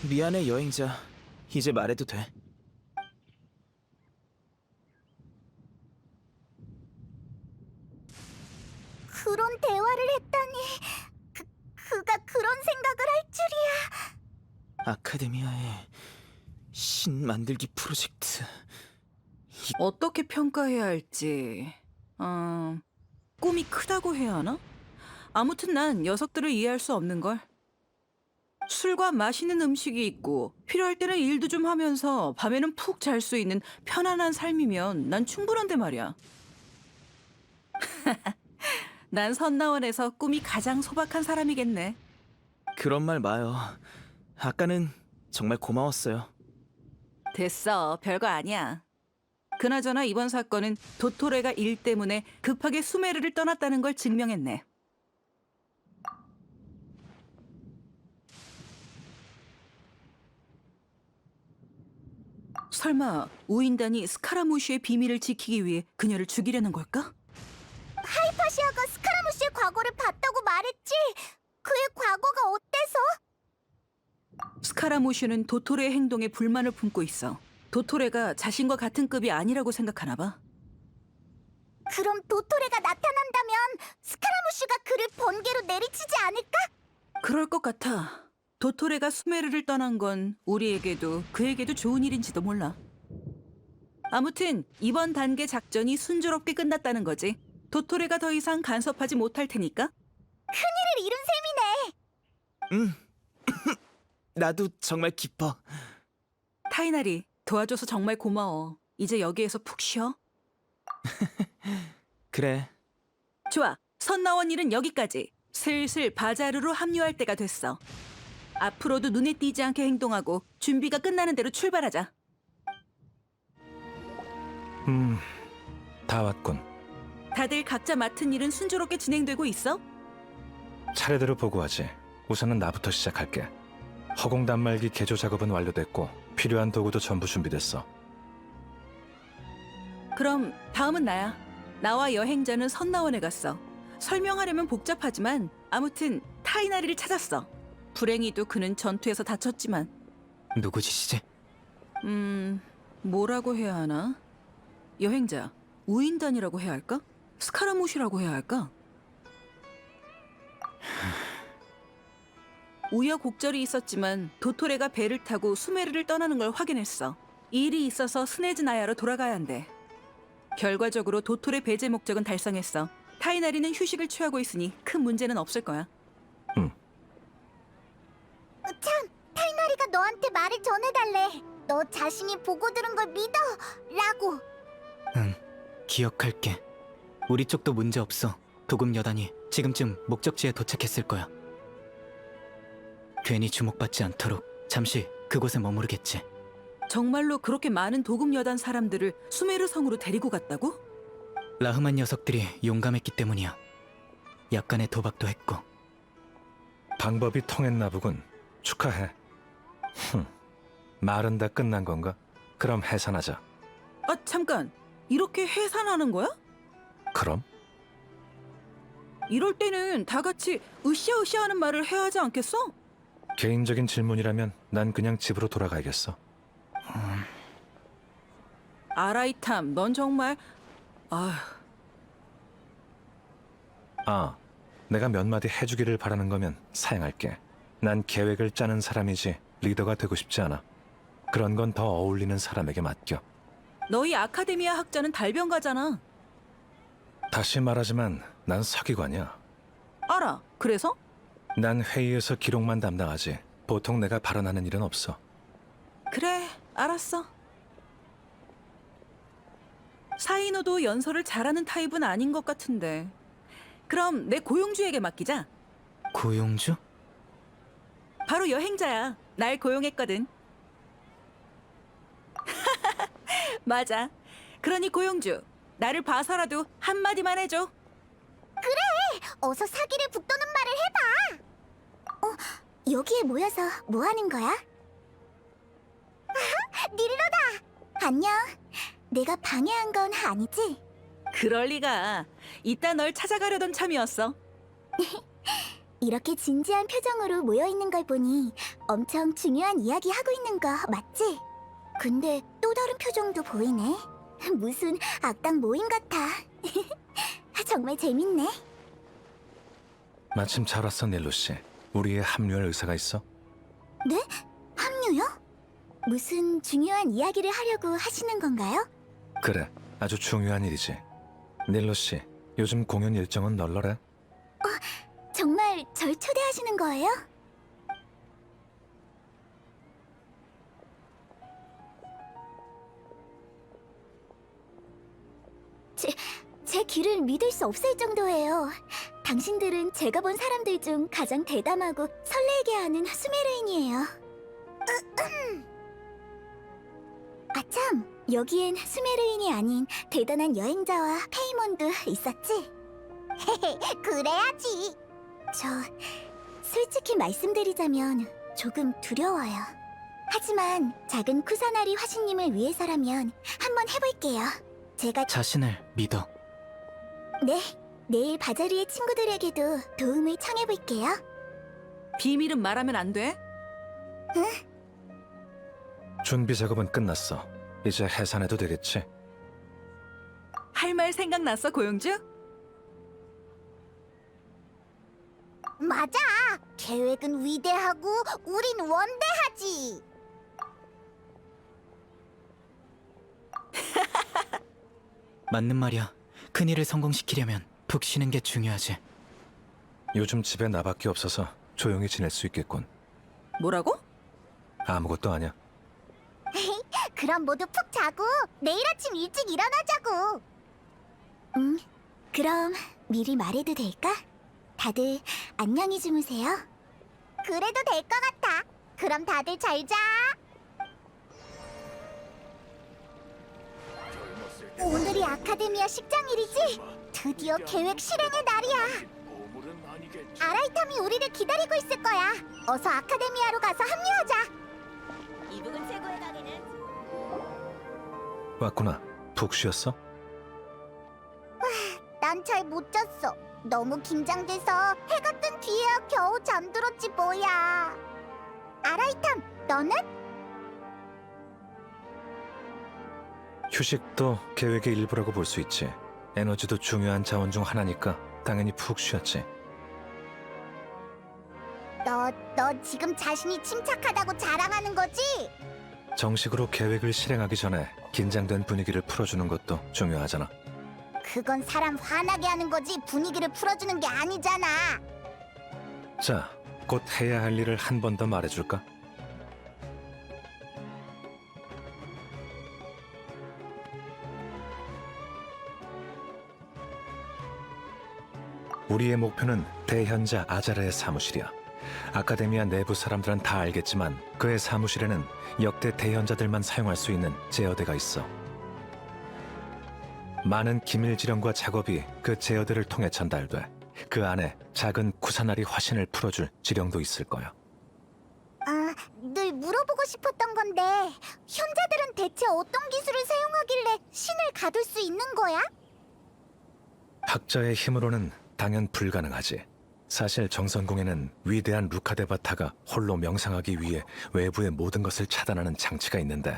미안해, 여행자. 이제 말해도 돼. 그런 대화를 했다니. 그가 그런 생각을 할 줄이야. 아카데미아의 신 만들기 프로젝트. 어떻게 평가해야 할지. 꿈이 크다고 해야 하나? 아무튼 난 녀석들을 이해할 수 없는 걸. 술과 맛있는 음식이 있고 필요할 때는 일도 좀 하면서 밤에는 푹 잘 수 있는 편안한 삶이면 난 충분한데 말이야. 난 선나원에서 꿈이 가장 소박한 사람이겠네. 그런 말 마요. 아까는 정말 고마웠어요. 됐어. 별거 아니야. 그나저나 이번 사건은 도토레가 일 때문에 급하게 수메르를 떠났다는 걸 증명했네. 설마 우인단이 스카라무시의 비밀을 지키기 위해 그녀를 죽이려는 걸까? 하이파시아가 스카라무시의 과거를 봤다고 말했지. 그의 과거가 어때서? 스카라무시는 도토레의 행동에 불만을 품고 있어. 도토레가 자신과 같은 급이 아니라고 생각하나 봐. 그럼 도토레가 나타난다면 스카라무시가 그를 번개로 내리치지 않을까? 그럴 것 같아. 도토레가 수메르를 떠난 건 우리에게도 그에게도 좋은 일인지도 몰라. 아무튼 이번 단계 작전이 순조롭게 끝났다는 거지. 도토레가 더 이상 간섭하지 못할 테니까. 큰일을 이룬 셈이네. 나도 정말 기뻐. 타이나리, 도와줘서 정말 고마워. 이제 여기에서 푹 쉬어. 그래. 좋아, 선나원 일은 여기까지. 슬슬 바자르로 합류할 때가 됐어. 앞으로도 눈에 띄지 않게 행동하고 준비가 끝나는 대로 출발하자. 다 왔군. 다들 각자 맡은 일은 순조롭게 진행되고 있어? 차례대로 보고하지. 우선은 나부터 시작할게. 허공 단말기 개조 작업은 완료됐고 필요한 도구도 전부 준비됐어. 그럼 다음은 나야. 나와 여행자는 선나원에 갔어. 설명하려면 복잡하지만 아무튼 타이나리를 찾았어. 불행히도 그는 전투에서 다쳤지만. 누구 짓이지? 뭐라고 해야 하나? 여행자, 우인단이라고 해야 할까? 스카라무시라고 해야 할까? 우여곡절이 있었지만 도토레가 배를 타고 수메르를 떠나는 걸 확인했어. 일이 있어서 스네즈나야로 돌아가야 한대. 결과적으로 도토레 배제 목적은 달성했어. 타이나리는 휴식을 취하고 있으니 큰 문제는 없을 거야. 참, 타이나리가 너한테 말을 전해달래. 너 자신이 보고 들은 걸 믿어. 라고. 응, 기억할게. 우리 쪽도 문제 없어. 도금 여단이 지금쯤 목적지에 도착했을 거야. 괜히 주목받지 않도록 잠시 그곳에 머무르겠지. 정말로 그렇게 많은 도금 여단 사람들을 수메르 성으로 데리고 갔다고? 라흐만 녀석들이 용감했기 때문이야. 약간의 도박도 했고. 방법이 통했나 보군. 축하해. 말은 다 끝난 건가? 그럼 해산하자. 아, 잠깐. 이렇게 해산하는 거야? 그럼? 이럴 때는 다 같이 으쌰으쌰 하는 말을 해야 하지 않겠어? 개인적인 질문이라면 난 그냥 집으로 돌아가야겠어. 아라이탐, 넌 정말... 내가 몇 마디 해주기를 바라는 거면 사양할게. 난 계획을 짜는 사람이지 리더가 되고 싶지 않아. 그런 건 더 어울리는 사람에게 맡겨. 너희 아카데미아 학자는 달변가잖아. 다시 말하지만 난 서기관이야. 알아. 그래서? 난 회의에서 기록만 담당하지. 보통 내가 발언하는 일은 없어. 그래, 알았어. 사이노도 연설을 잘하는 타입은 아닌 것 같은데. 그럼 내 고용주에게 맡기자. 고용주? 바로 여행자야. 날 고용했거든. 맞아. 그러니 고용주, 나를 봐서라도 한마디만 해줘. 어서 사기를 북돋는 말을 해봐. 여기에 모여서 뭐 하는 거야? 니르로다. 안녕. 내가 방해한 건 아니지? 그럴 리가. 이따 널 찾아가려던 참이었어. 이렇게 진지한 표정으로 모여 있는 걸 보니 엄청 중요한 이야기 하고 있는 거 맞지? 근데 또 다른 표정도 보이네. 무슨 악당 모임 같아. 정말 재밌네. 마침 잘 왔어, 넬로 씨. 우리의 합류할 의사가 있어? 네? 합류요? 무슨 중요한 이야기를 하려고 하시는 건가요? 그래, 아주 중요한 일이지. 넬로 씨, 요즘 공연 일정은 널널해? 정말 절 초대하시는 거예요? 제 귀를 믿을 수 없을 정도예요. 당신들은 제가 본 사람들 중 가장 대담하고 설레게 하는 수메르인이에요. 아참, 여기엔 수메르인이 아닌 대단한 여행자와 페이몬도 있었지? 그래야지. 저 솔직히 말씀드리자면 조금 두려워요. 하지만 작은 쿠사나리 화신님을 위해서라면 한번 해볼게요. 제가 자신을 믿어. 네, 내일 바자리의 친구들에게도 도움을 청해볼게요. 비밀은 말하면 안 돼? 준비 작업은 끝났어. 이제 해산해도 되겠지? 할 말 생각났어, 고영주? 맞아. 계획은 위대하고 우린 원대하지. 맞는 말이야. 큰일을 성공시키려면 푹 쉬는 게 중요하지. 요즘 집에 나밖에 없어서 조용히 지낼 수 있겠군. 뭐라고? 아무것도 아니야. 그럼 모두 푹 자고 내일 아침 일찍 일어나자고. 그럼 미리 말해도 될까? 다들 안녕히 주무세요. 그래도 될 것 같아. 그럼 다들 잘 자. 오늘이 아카데미아 식장일이지? 드디어 계획 실행의 날이야. 아라이탐이 우리를 기다리고 있을 거야. 어서 아카데미아로 가서 합류하자. 이북은 최고의 강의는 왔구나. 푹 쉬었어? 난 잘 못 잤어. 너무 긴장돼서 해가 뜬 뒤에야 겨우 잠들었지 뭐야. 아라이탐, 너는? 휴식도 계획의 일부라고 볼 수 있지. 에너지도 중요한 자원 중 하나니까 당연히 푹 쉬었지. 너 지금 자신이 침착하다고 자랑하는 거지? 정식으로 계획을 실행하기 전에 긴장된 분위기를 풀어주는 것도 중요하잖아. 그건 사람 화나게 하는 거지 분위기를 풀어주는 게 아니잖아. 자, 곧 해야 할 일을 한 번 더 말해줄까? 우리의 목표는 대현자 아자르의 사무실이야. 아카데미아 내부 사람들은 다 알겠지만 그의 사무실에는 역대 대현자들만 사용할 수 있는 제어대가 있어. 많은 기밀 지령과 작업이 그 제어대를 통해 전달돼 그 안에 작은 쿠사나리 화신을 풀어줄 지령도 있을 거야. 늘 물어보고 싶었던 건데 현자들은 대체 어떤 기술을 사용하길래 신을 가둘 수 있는 거야? 학자의 힘으로는 당연 불가능하지. 사실 정선궁에는 위대한 루카데바타가 홀로 명상하기 위해 외부의 모든 것을 차단하는 장치가 있는데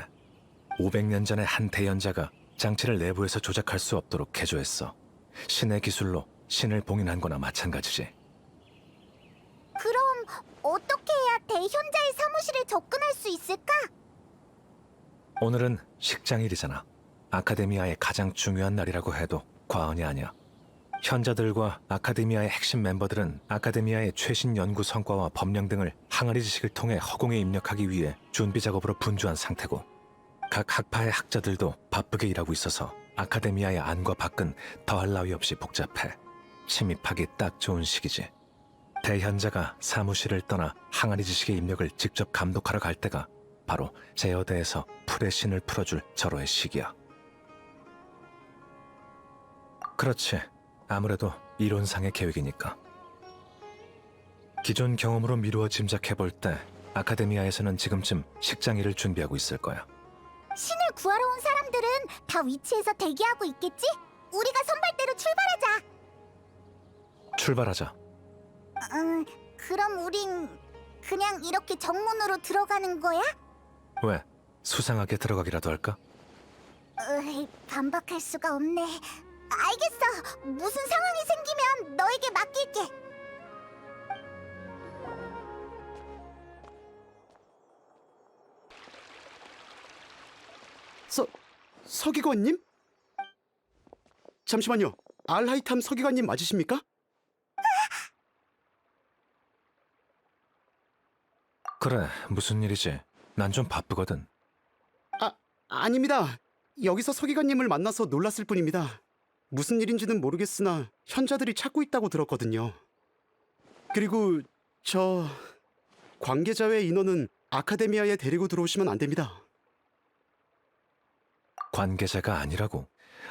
500년 전에 한 대연자가 장치를 내부에서 조작할 수 없도록 개조했어. 신의 기술로 신을 봉인한 거나 마찬가지지. 그럼 어떻게 해야 대현자의 사무실에 접근할 수 있을까? 오늘은 식장일이잖아. 아카데미아의 가장 중요한 날이라고 해도 과언이 아니야. 현자들과 아카데미아의 핵심 멤버들은 아카데미아의 최신 연구 성과와 법령 등을 항아리 지식을 통해 허공에 입력하기 위해 준비 작업으로 분주한 상태고 각 학파의 학자들도 바쁘게 일하고 있어서 아카데미아의 안과 밖은 더할 나위 없이 복잡해. 침입하기 딱 좋은 시기지. 대현자가 사무실을 떠나 항아리 지식의 입력을 직접 감독하러 갈 때가 바로 제어대에서 풀의 신을 풀어줄 절호의 시기야. 그렇지. 아무래도 이론상의 계획이니까. 기존 경험으로 미루어 짐작해볼 때 아카데미아에서는 지금쯤 식장 일을 준비하고 있을 거야. 신을 구하러 온 사람들은 다 위치에서 대기하고 있겠지? 우리가 선발대로 출발하자. 출발하자. 그럼 우린 그냥 이렇게 정문으로 들어가는 거야? 왜? 수상하게 들어가기라도 할까? 반박할 수가 없네. 알겠어. 무슨 상황이 생기면 너에게 맡길게. 서기관님? 잠시만요. 알하이탐 서기관님 맞으십니까? 그래, 무슨 일이지? 난 좀 바쁘거든. 아닙니다. 여기서 서기관님을 만나서 놀랐을 뿐입니다. 무슨 일인지는 모르겠으나 현자들이 찾고 있다고 들었거든요. 그리고 관계자 외 인원은 아카데미아에 데리고 들어오시면 안 됩니다. 관계자가 아니라고?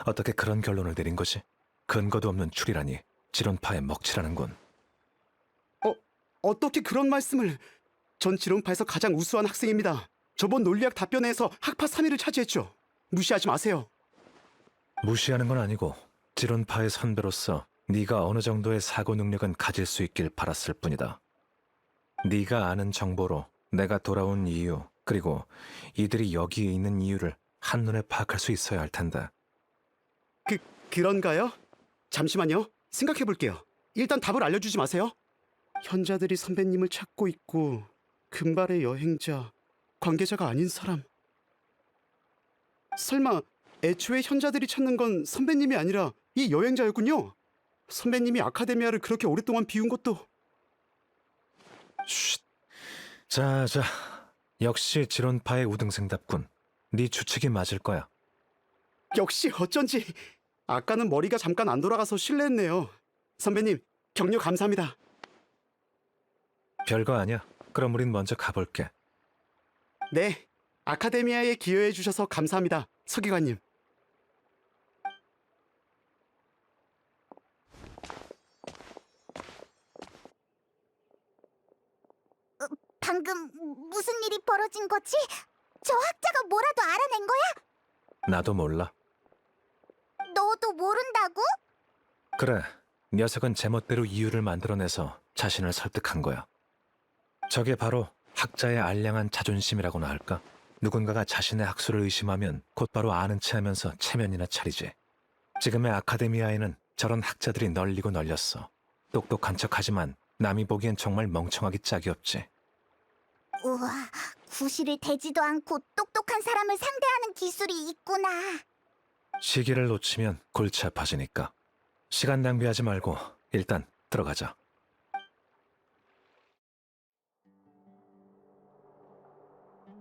어떻게 그런 결론을 내린 거지? 근거도 없는 추리라니 지론파에 먹칠하는군. 어떻게 그런 말씀을... 전 지론파에서 가장 우수한 학생입니다. 저번 논리학 답변회에서 학파 3위를 차지했죠. 무시하지 마세요. 무시하는 건 아니고 지론파의 선배로서 네가 어느 정도의 사고 능력은 가질 수 있길 바랐을 뿐이다. 네가 아는 정보로 내가 돌아온 이유, 그리고 이들이 여기에 있는 이유를 한눈에 파악할 수 있어야 할 텐데. 그런가요? 잠시만요. 생각해 볼게요. 일단 답을 알려주지 마세요. 현자들이 선배님을 찾고 있고 금발의 여행자, 관계자가 아닌 사람. 설마 애초에 현자들이 찾는 건 선배님이 아니라 이 여행자였군요. 선배님이 아카데미아를 그렇게 오랫동안 비운 것도... 쉿. 자, 역시 지론파의 우등생답군. 네 추측이 맞을 거야. 역시 어쩐지 아까는 머리가 잠깐 안 돌아가서 실례했네요. 선배님, 격려 감사합니다. 별거 아니야. 그럼 우린 먼저 가볼게. 네, 아카데미아에 기여해 주셔서 감사합니다, 서기관님. 방금 무슨 일이 벌어진 거지? 저 학자가 뭐라도 알아낸 거야? 나도 몰라. 너도 모른다고? 그래, 녀석은 제멋대로 이유를 만들어내서 자신을 설득한 거야. 저게 바로 학자의 알량한 자존심이라고나 할까? 누군가가 자신의 학술을 의심하면 곧바로 아는 체하면서 체면이나 차리지. 지금의 아카데미아에는 저런 학자들이 널리고 널렸어. 똑똑한 척하지만 남이 보기엔 정말 멍청하기 짝이 없지. 우와, 구실을 대지도 않고 똑똑한 사람을 상대하는 기술이 있구나. 시기를 놓치면 골치 아파지니까. 시간 낭비하지 말고 일단 들어가자.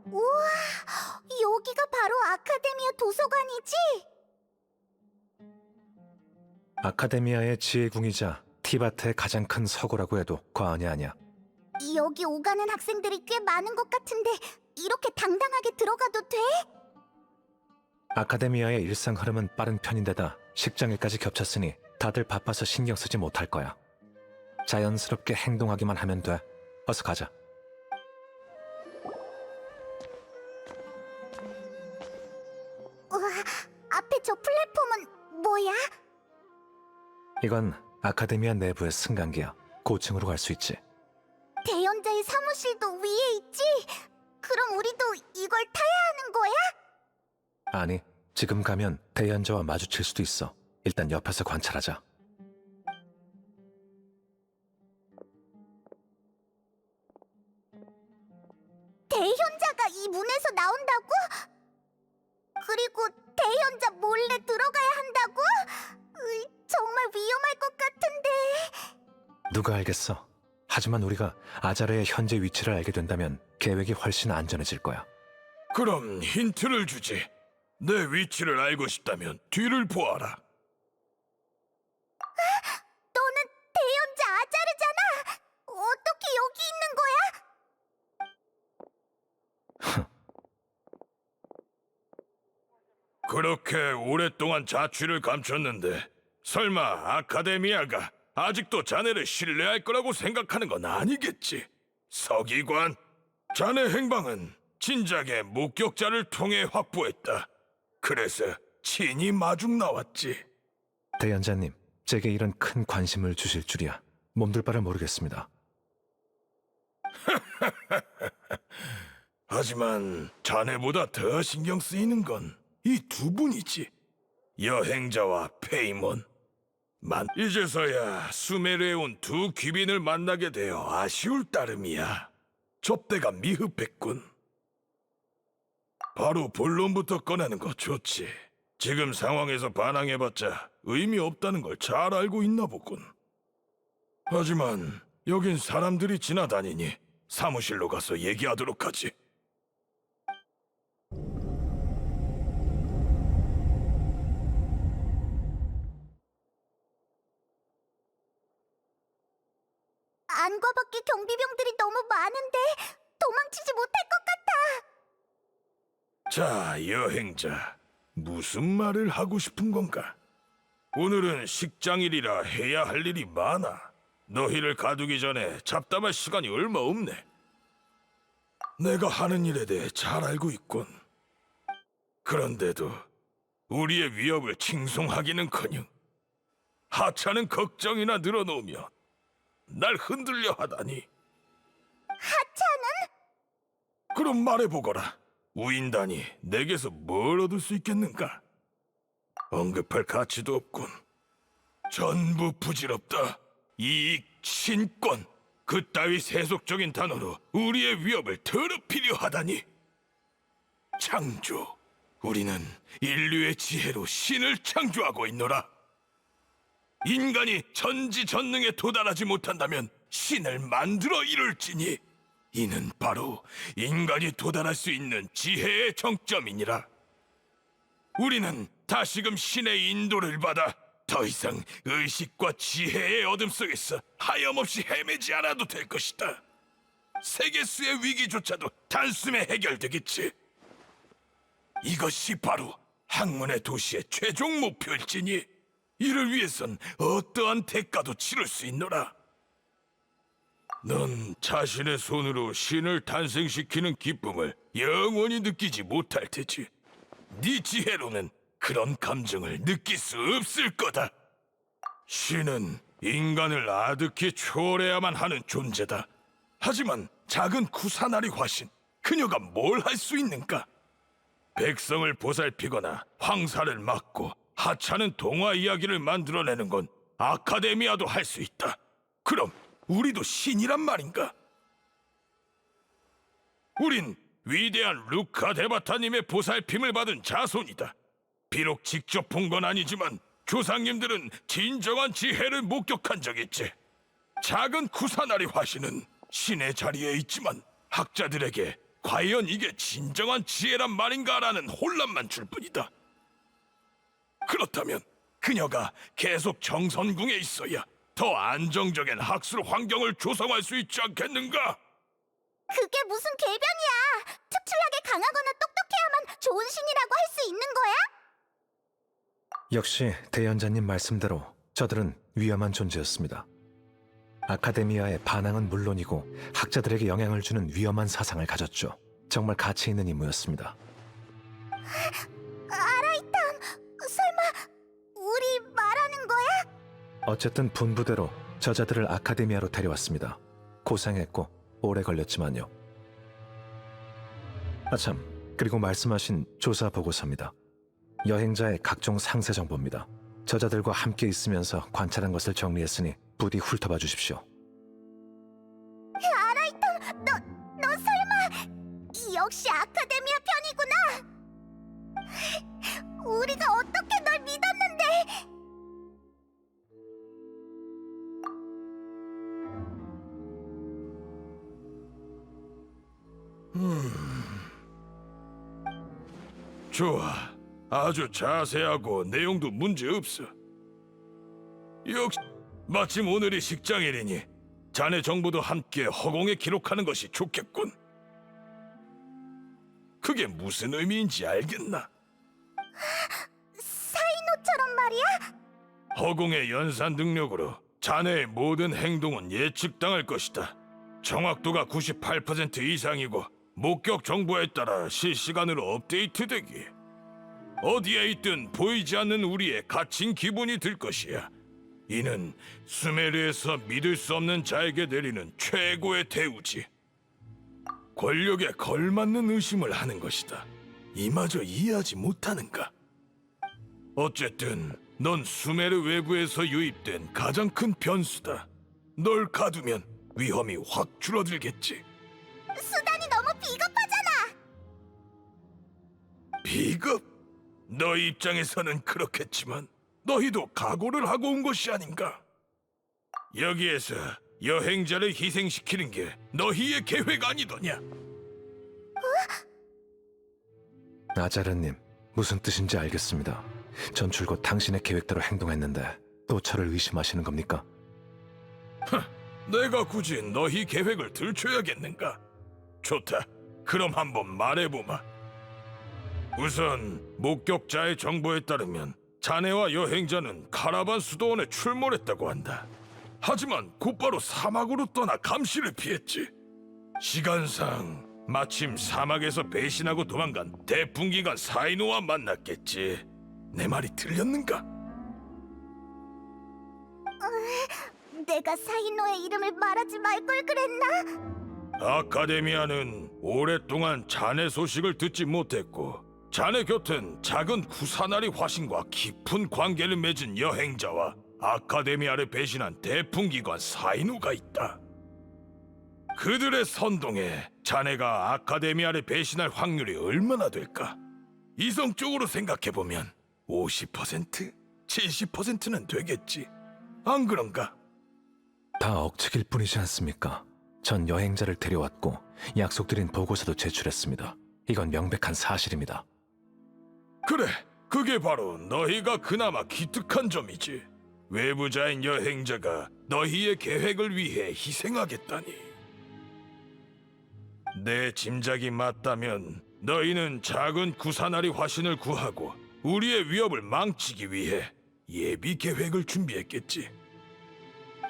우와, 여기가 바로 아카데미아 도서관이지? 아카데미아의 지혜궁이자 티바트의 가장 큰 서고라고 해도 과언이 아니야. 여기 오가는 학생들이 꽤 많은 것 같은데 이렇게 당당하게 들어가도 돼? 아카데미아의 일상 흐름은 빠른 편인데다 식장일까지 겹쳤으니 다들 바빠서 신경 쓰지 못할 거야. 자연스럽게 행동하기만 하면 돼. 어서 가자. 우와, 앞에 저 플랫폼은 뭐야? 이건 아카데미아 내부의 승강기야. 고층으로 갈 수 있지. 대연자의 사무실도 위에 있지? 그럼 우리도 이걸 타야 하는 거야? 아니, 지금 가면 대연자와 마주칠 수도 있어. 일단 옆에서 관찰하자. 대현자가 이 문에서 나온다고? 그리고 대현자 몰래 들어가야 한다고? 정말 위험할 것 같은데. 누가 알겠어. 하지만 우리가 아자르의 현재 위치를 알게 된다면 계획이 훨씬 안전해질 거야. 그럼 힌트를 주지. 내 위치를 알고 싶다면 뒤를 보아라. 너는 대현자 아자르잖아. 어떻게 여기 있는 거야? 그렇게 오랫동안 자취를 감췄는데 설마 아카데미아가 아직도 자네를 신뢰할 거라고 생각하는 건 아니겠지. 서기관, 자네 행방은 진작에 목격자를 통해 확보했다. 그래서 친히 마중 나왔지. 대연자님, 제게 이런 큰 관심을 주실 줄이야 몸둘 바를 모르겠습니다. 하지만 자네보다 더 신경 쓰이는 건 이 두 분이지. 여행자와 페이몬. 이제서야 수메르에 온 두 귀빈을 만나게 되어 아쉬울 따름이야. 접대가 미흡했군. 바로 본론부터 꺼내는 거 좋지. 지금 상황에서 반항해봤자 의미 없다는 걸 잘 알고 있나 보군. 하지만 여긴 사람들이 지나다니니 사무실로 가서 얘기하도록 하지. 안과 밖에 경비병들이 너무 많은데 도망치지 못할 것 같아. 자, 여행자. 무슨 말을 하고 싶은 건가? 오늘은 식장일이라 해야 할 일이 많아. 너희를 가두기 전에 잡담할 시간이 얼마 없네. 내가 하는 일에 대해 잘 알고 있군. 그런데도 우리의 위협을 칭송하기는커녕 하찮은 걱정이나 늘어놓으며 날 흔들려 하다니. 하찮은? 그럼 말해보거라. 우인단이 내게서 뭘 얻을 수 있겠는가? 언급할 가치도 없군. 전부 부질없다. 이익, 신권, 그따위 세속적인 단어로 우리의 위협을 더럽히려 하다니. 창조, 우리는 인류의 지혜로 신을 창조하고 있노라. 인간이 전지전능에 도달하지 못한다면 신을 만들어 이룰지니 이는 바로 인간이 도달할 수 있는 지혜의 정점이니라. 우리는 다시금 신의 인도를 받아 더 이상 의식과 지혜의 어둠 속에서 하염없이 헤매지 않아도 될 것이다. 세계수의 위기조차도 단숨에 해결되겠지. 이것이 바로 학문의 도시의 최종 목표일지니 이를 위해선 어떠한 대가도 치를 수 있노라. 넌 자신의 손으로 신을 탄생시키는 기쁨을 영원히 느끼지 못할 테지. 네 지혜로는 그런 감정을 느낄 수 없을 거다. 신은 인간을 아득히 초월해야만 하는 존재다. 하지만 작은 쿠사나리 화신, 그녀가 뭘 할 수 있는가? 백성을 보살피거나 황사를 막고 하찮은 동화 이야기를 만들어내는 건 아카데미아도 할 수 있다. 그럼 우리도 신이란 말인가? 우린 위대한 루카 데바타님의 보살핌을 받은 자손이다. 비록 직접 본 건 아니지만 조상님들은 진정한 지혜를 목격한 적이 있지. 작은 쿠사나리 화신은 신의 자리에 있지만 학자들에게 과연 이게 진정한 지혜란 말인가라는 혼란만 줄 뿐이다. 그렇다면 그녀가 계속 정선궁에 있어야 더 안정적인 학술 환경을 조성할 수 있지 않겠는가? 그게 무슨 궤변이야. 특출나게 강하거나 똑똑해야만 좋은 신이라고 할 수 있는 거야? 역시 대연자님 말씀대로 저들은 위험한 존재였습니다. 아카데미아의 반항은 물론이고 학자들에게 영향을 주는 위험한 사상을 가졌죠. 정말 가치 있는 임무였습니다. 아라이탐, 설마 우리 말하는 거야? 어쨌든 분부대로 저자들을 아카데미아로 데려왔습니다. 고생했고 오래 걸렸지만요. 아참, 그리고 말씀하신 조사 보고서입니다. 여행자의 각종 상세 정보입니다. 저자들과 함께 있으면서 관찰한 것을 정리했으니 부디 훑어봐 주십시오. 아라이탐, 너 설마 역시 아카데미아 편이구나. 우리가 어떻게 널 믿었는데. 좋아. 아주 자세하고 내용도 문제없어. 역시 마침 오늘이 식장일이니 자네 정보도 함께 허공에 기록하는 것이 좋겠군. 그게 무슨 의미인지 알겠나? 사이노처럼 말이야? 허공의 연산 능력으로 자네의 모든 행동은 예측당할 것이다. 정확도가 98% 이상이고 목격 정보에 따라 실시간으로 업데이트되기. 어디에 있든 보이지 않는 우리의 갇힌 기분이 들 것이야. 이는 수메르에서 믿을 수 없는 자에게 내리는 최고의 대우지. 권력에 걸맞는 의심을 하는 것이다. 이마저 이해하지 못하는가? 어쨌든 넌 수메르 외부에서 유입된 가장 큰 변수다. 널 가두면 위험이 확 줄어들겠지. 수단이 너무 비겁하잖아. 비겁? 너희 입장에서는 그렇겠지만 너희도 각오를 하고 온 것이 아닌가? 여기에서 여행자를 희생시키는 게 너희의 계획 아니더냐? 아자르님, 무슨 뜻인지 알겠습니다. 전 줄곧 당신의 계획대로 행동했는데 또 저를 의심하시는 겁니까? 내가 굳이 너희 계획을 들춰야겠는가? 좋다. 그럼 한번 말해보마. 우선 목격자의 정보에 따르면 자네와 여행자는 카라반 수도원에 출몰했다고 한다. 하지만 곧바로 사막으로 떠나 감시를 피했지. 시간상 마침 사막에서 배신하고 도망간 대풍기관 사이노와 만났겠지. 내 말이 틀렸는가? 내가 사이노의 이름을 말하지 말 걸 그랬나? 아카데미아는 오랫동안 자네 소식을 듣지 못했고 자네 곁엔 작은 구사나리 화신과 깊은 관계를 맺은 여행자와 아카데미아를 배신한 대풍기관 사이노가 있다. 그들의 선동에 자네가 아카데미아를 배신할 확률이 얼마나 될까? 이성적으로 생각해보면 50%? 70%는 되겠지. 안 그런가? 다 억측일 뿐이지 않습니까? 전 여행자를 데려왔고 약속드린 보고서도 제출했습니다. 이건 명백한 사실입니다. 그래, 그게 바로 너희가 그나마 기특한 점이지. 외부자인 여행자가 너희의 계획을 위해 희생하겠다니. 내 짐작이 맞다면 너희는 작은 구사나리 화신을 구하고 우리의 위협을 망치기 위해 예비 계획을 준비했겠지.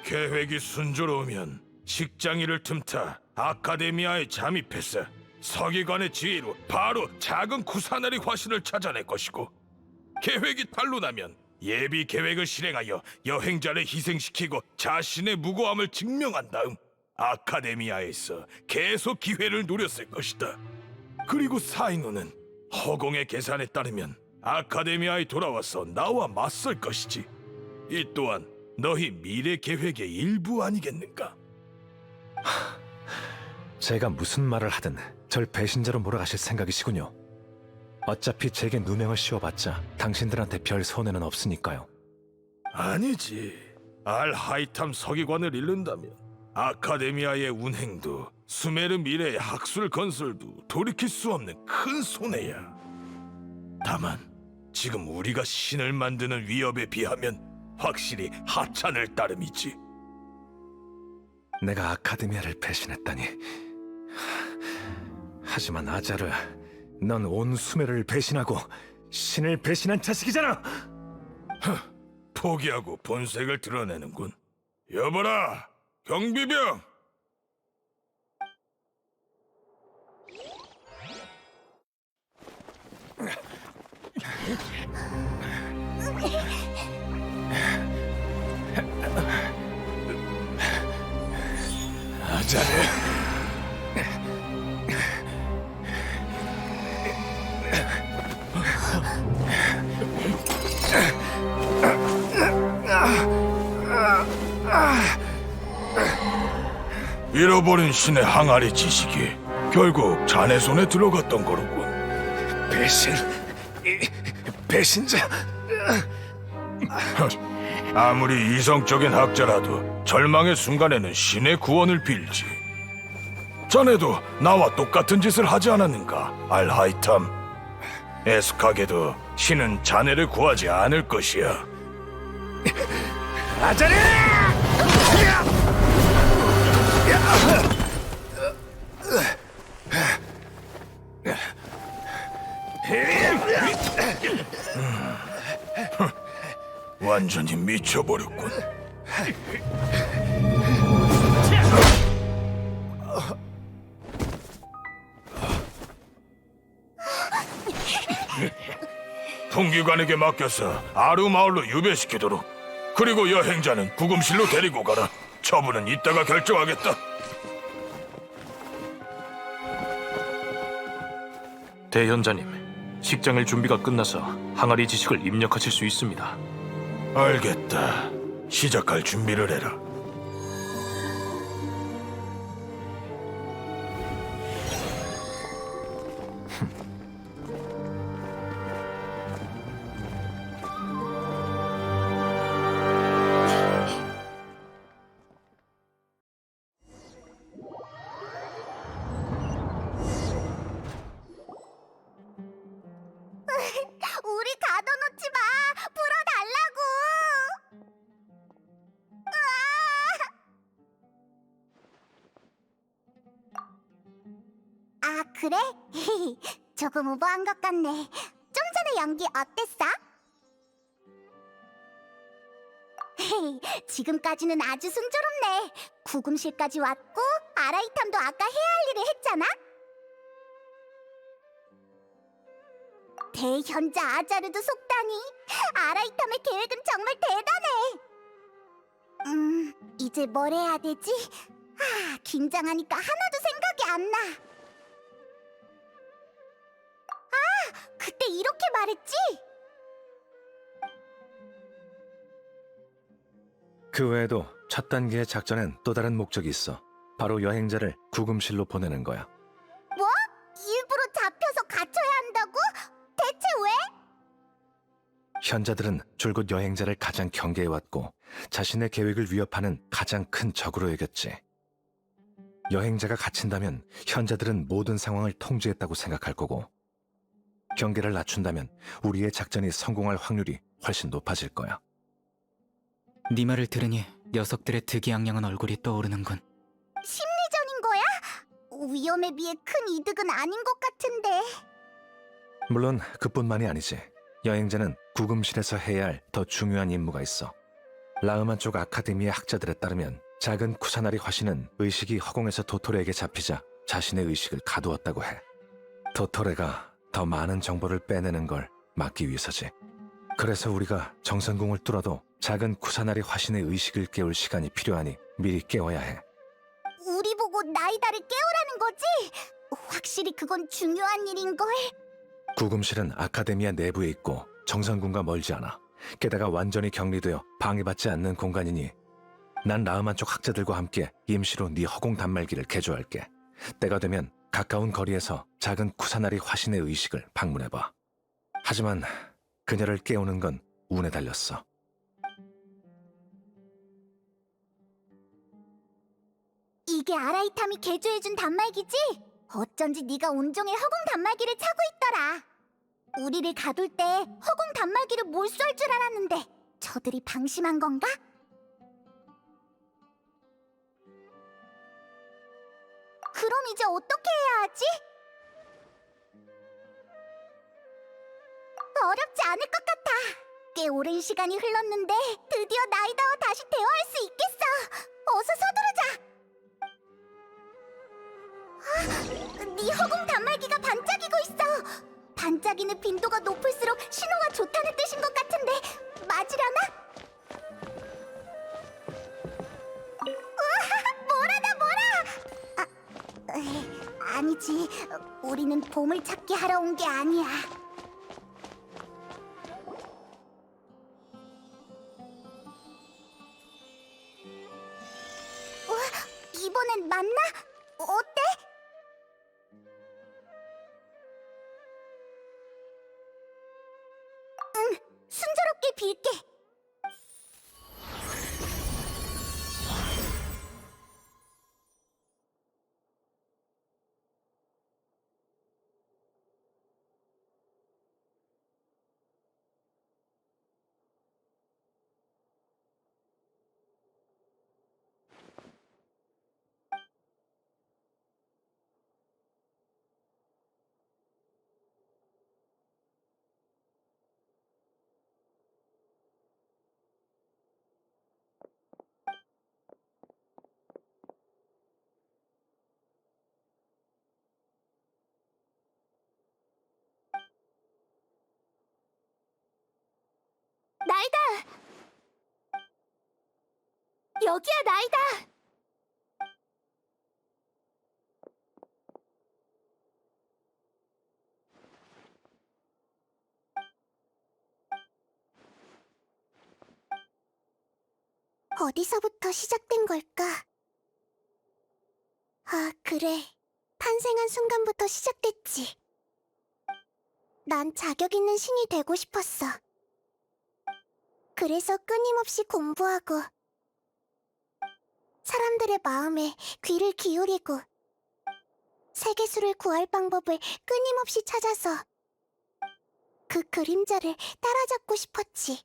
계획이 순조로우면 식장일을 틈타 아카데미아에 잠입해서 서기관의 지휘로 바로 작은 구사나리 화신을 찾아낼 것이고, 계획이 탄로나면 예비 계획을 실행하여 여행자를 희생시키고 자신의 무고함을 증명한 다음 아카데미아에서 계속 기회를 노렸을 것이다. 그리고 사이노는 허공의 계산에 따르면 아카데미아에 돌아와서 나와 맞설 것이지. 이 또한 너희 미래 계획의 일부 아니겠는가? 제가 무슨 말을 하든 절 배신자로 몰아가실 생각이시군요. 어차피 제게 누명을 씌워봤자 당신들한테 별 손해는 없으니까요. 아니지. 알하이탐 서기관을 잃는다면 아카데미아의 운행도 수메르 미래의 학술 건설도 돌이킬 수 없는 큰 손해야. 다만 지금 우리가 신을 만드는 위협에 비하면 확실히 하찮을 따름이지. 내가 아카데미아를 배신했다니. 하지만 아자르, 넌 온 수메르를 배신하고 신을 배신한 자식이잖아. 포기하고 본색을 드러내는군. 여보라, 경비병! 아자르, 잃어버린 신의 항아리 지식이 결국 자네 손에 들어갔던 거로군. 배신자. 아무리 이성적인 학자라도 절망의 순간에는 신의 구원을 빌지. 자네도 나와 똑같은 짓을 하지 않았는가, 알하이탐? 에스카게도 신은 자네를 구하지 않을 것이야. 아자르! 완전히 미쳐버렸군. 풍기관에게 맡겨서 아루 마을로 유배시키도록. 그리고 여행자는 구금실로 데리고 가라. 처분은 이따가 결정하겠다. 대현자님, 식장일 준비가 끝나서 항아리 지식을 입력하실 수 있습니다. 알겠다. 시작할 준비를 해라. 우리 가둬놓지 마. 풀어달라고. 아, 그래? 조금 오버한 것 같네. 좀 전에 연기 어땠어? 지금까지는 아주 순조롭네. 구금실까지 왔고 아라이탐도 아까 해야 할 일을 했잖아. 대현자 아자르도 속다니. 아라이탐의 계획은 정말 대단해. 이제 뭘 해야 되지? 긴장하니까 하나도 생각이 안 나. 그때 이렇게 말했지? 그 외에도 첫 단계의 작전엔 또 다른 목적이 있어. 바로 여행자를 구금실로 보내는 거야. 뭐? 일부러 잡혀서 갇혀야 한다고? 대체 왜? 현자들은 줄곧 여행자를 가장 경계해왔고 자신의 계획을 위협하는 가장 큰 적으로 여겼지. 여행자가 갇힌다면 현자들은 모든 상황을 통제했다고 생각할 거고, 경계를 낮춘다면 우리의 작전이 성공할 확률이 훨씬 높아질 거야. 네 말을 들으니 녀석들의 득이양양한 얼굴이 떠오르는군. 심리전인 거야? 위험에 비해 큰 이득은 아닌 것 같은데. 물론 그뿐만이 아니지. 여행자는 구금실에서 해야 할 더 중요한 임무가 있어. 라흐만 쪽 아카데미의 학자들에 따르면 작은 쿠사나리 화신은 의식이 허공에서 도토레에게 잡히자 자신의 의식을 가두었다고 해. 도토레가 더 많은 정보를 빼내는 걸 막기 위해서지. 그래서 우리가 정선궁을 뚫어도 작은 쿠사나리 화신의 의식을 깨울 시간이 필요하니 미리 깨워야 해. 우리 보고 나이다를 깨우라는 거지? 확실히 그건 중요한 일인걸. 구금실은 아카데미아 내부에 있고 정선궁과 멀지 않아. 게다가 완전히 격리되어 방해받지 않는 공간이니 난 라흐만 쪽 학자들과 함께 임시로 네 허공 단말기를 개조할게. 때가 되면 가까운 거리에서 작은 쿠사나리 화신의 의식을 방문해봐. 하지만 그녀를 깨우는 건 운에 달렸어. 이게 아라이탐이 개조해준 단말기지? 어쩐지 네가 온종일 허공 단말기를 차고 있더라. 우리를 가둘 때 허공 단말기를 몰수할 줄 알았는데 저들이 방심한 건가? 그럼 이제 어떻게 해야 하지? 어렵지 않을 것 같아. 꽤 오랜 시간이 흘렀는데 드디어 나이다와 다시 대화할 수 있겠어. 어서 서두르자. 네 허공 단말기가 반짝이고 있어. 반짝이는 빈도가 높을수록 신호가 좋다는 뜻인 것 같은데 맞으려나? 뭐라다 뭐라! 아니지. 우리는 보물 찾기 하러 온 게 아니야. 이번엔 맞나? 어때? 응, 순조롭게 빌게. 여기야, 나이다. 어디서부터 시작된 걸까? 아, 그래. 탄생한 순간부터 시작됐지. 난 자격 있는 신이 되고 싶었어. 그래서 끊임없이 공부하고 사람들의 마음에 귀를 기울이고 세계수를 구할 방법을 끊임없이 찾아서 그 그림자를 따라잡고 싶었지.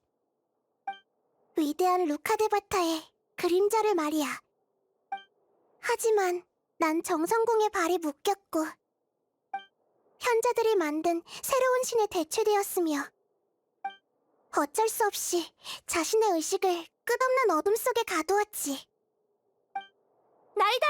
위대한 루카데바타의 그림자를 말이야. 하지만 난 정성공의 발이 묶였고 현자들이 만든 새로운 신에 대체되었으며 어쩔 수 없이 자신의 의식을 끝없는 어둠 속에 가두었지. 나이다!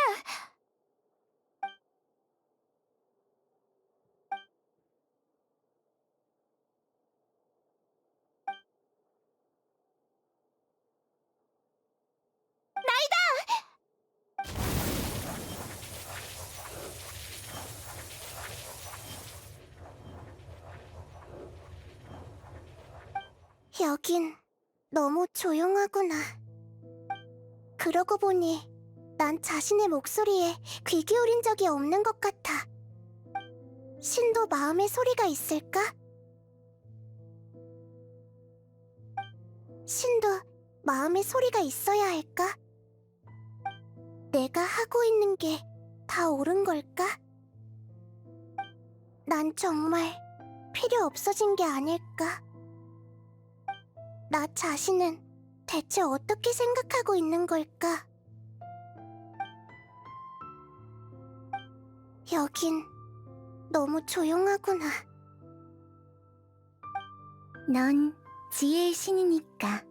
여긴 너무 조용하구나. 그러고 보니 난 자신의 목소리에 귀 기울인 적이 없는 것 같아. 신도 마음의 소리가 있을까? 신도 마음의 소리가 있어야 할까? 내가 하고 있는 게 다 옳은 걸까? 난 정말 필요 없어진 게 아닐까? 나 자신은 대체 어떻게 생각하고 있는 걸까? 여긴 너무 조용하구나. 넌 지혜의 신이니까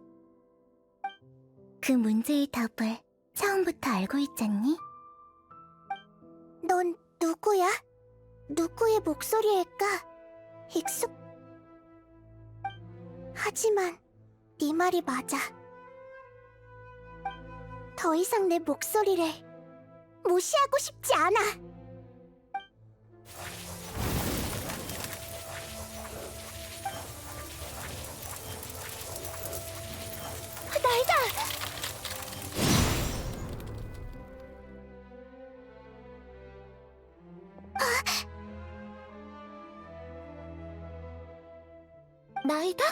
그 문제의 답을 처음부터 알고 있잖니? 넌 누구야? 누구의 목소리일까? 하지만 네 말이 맞아. 더 이상 내 목소리를 무시하고 싶지 않아. 나이다! 나이다?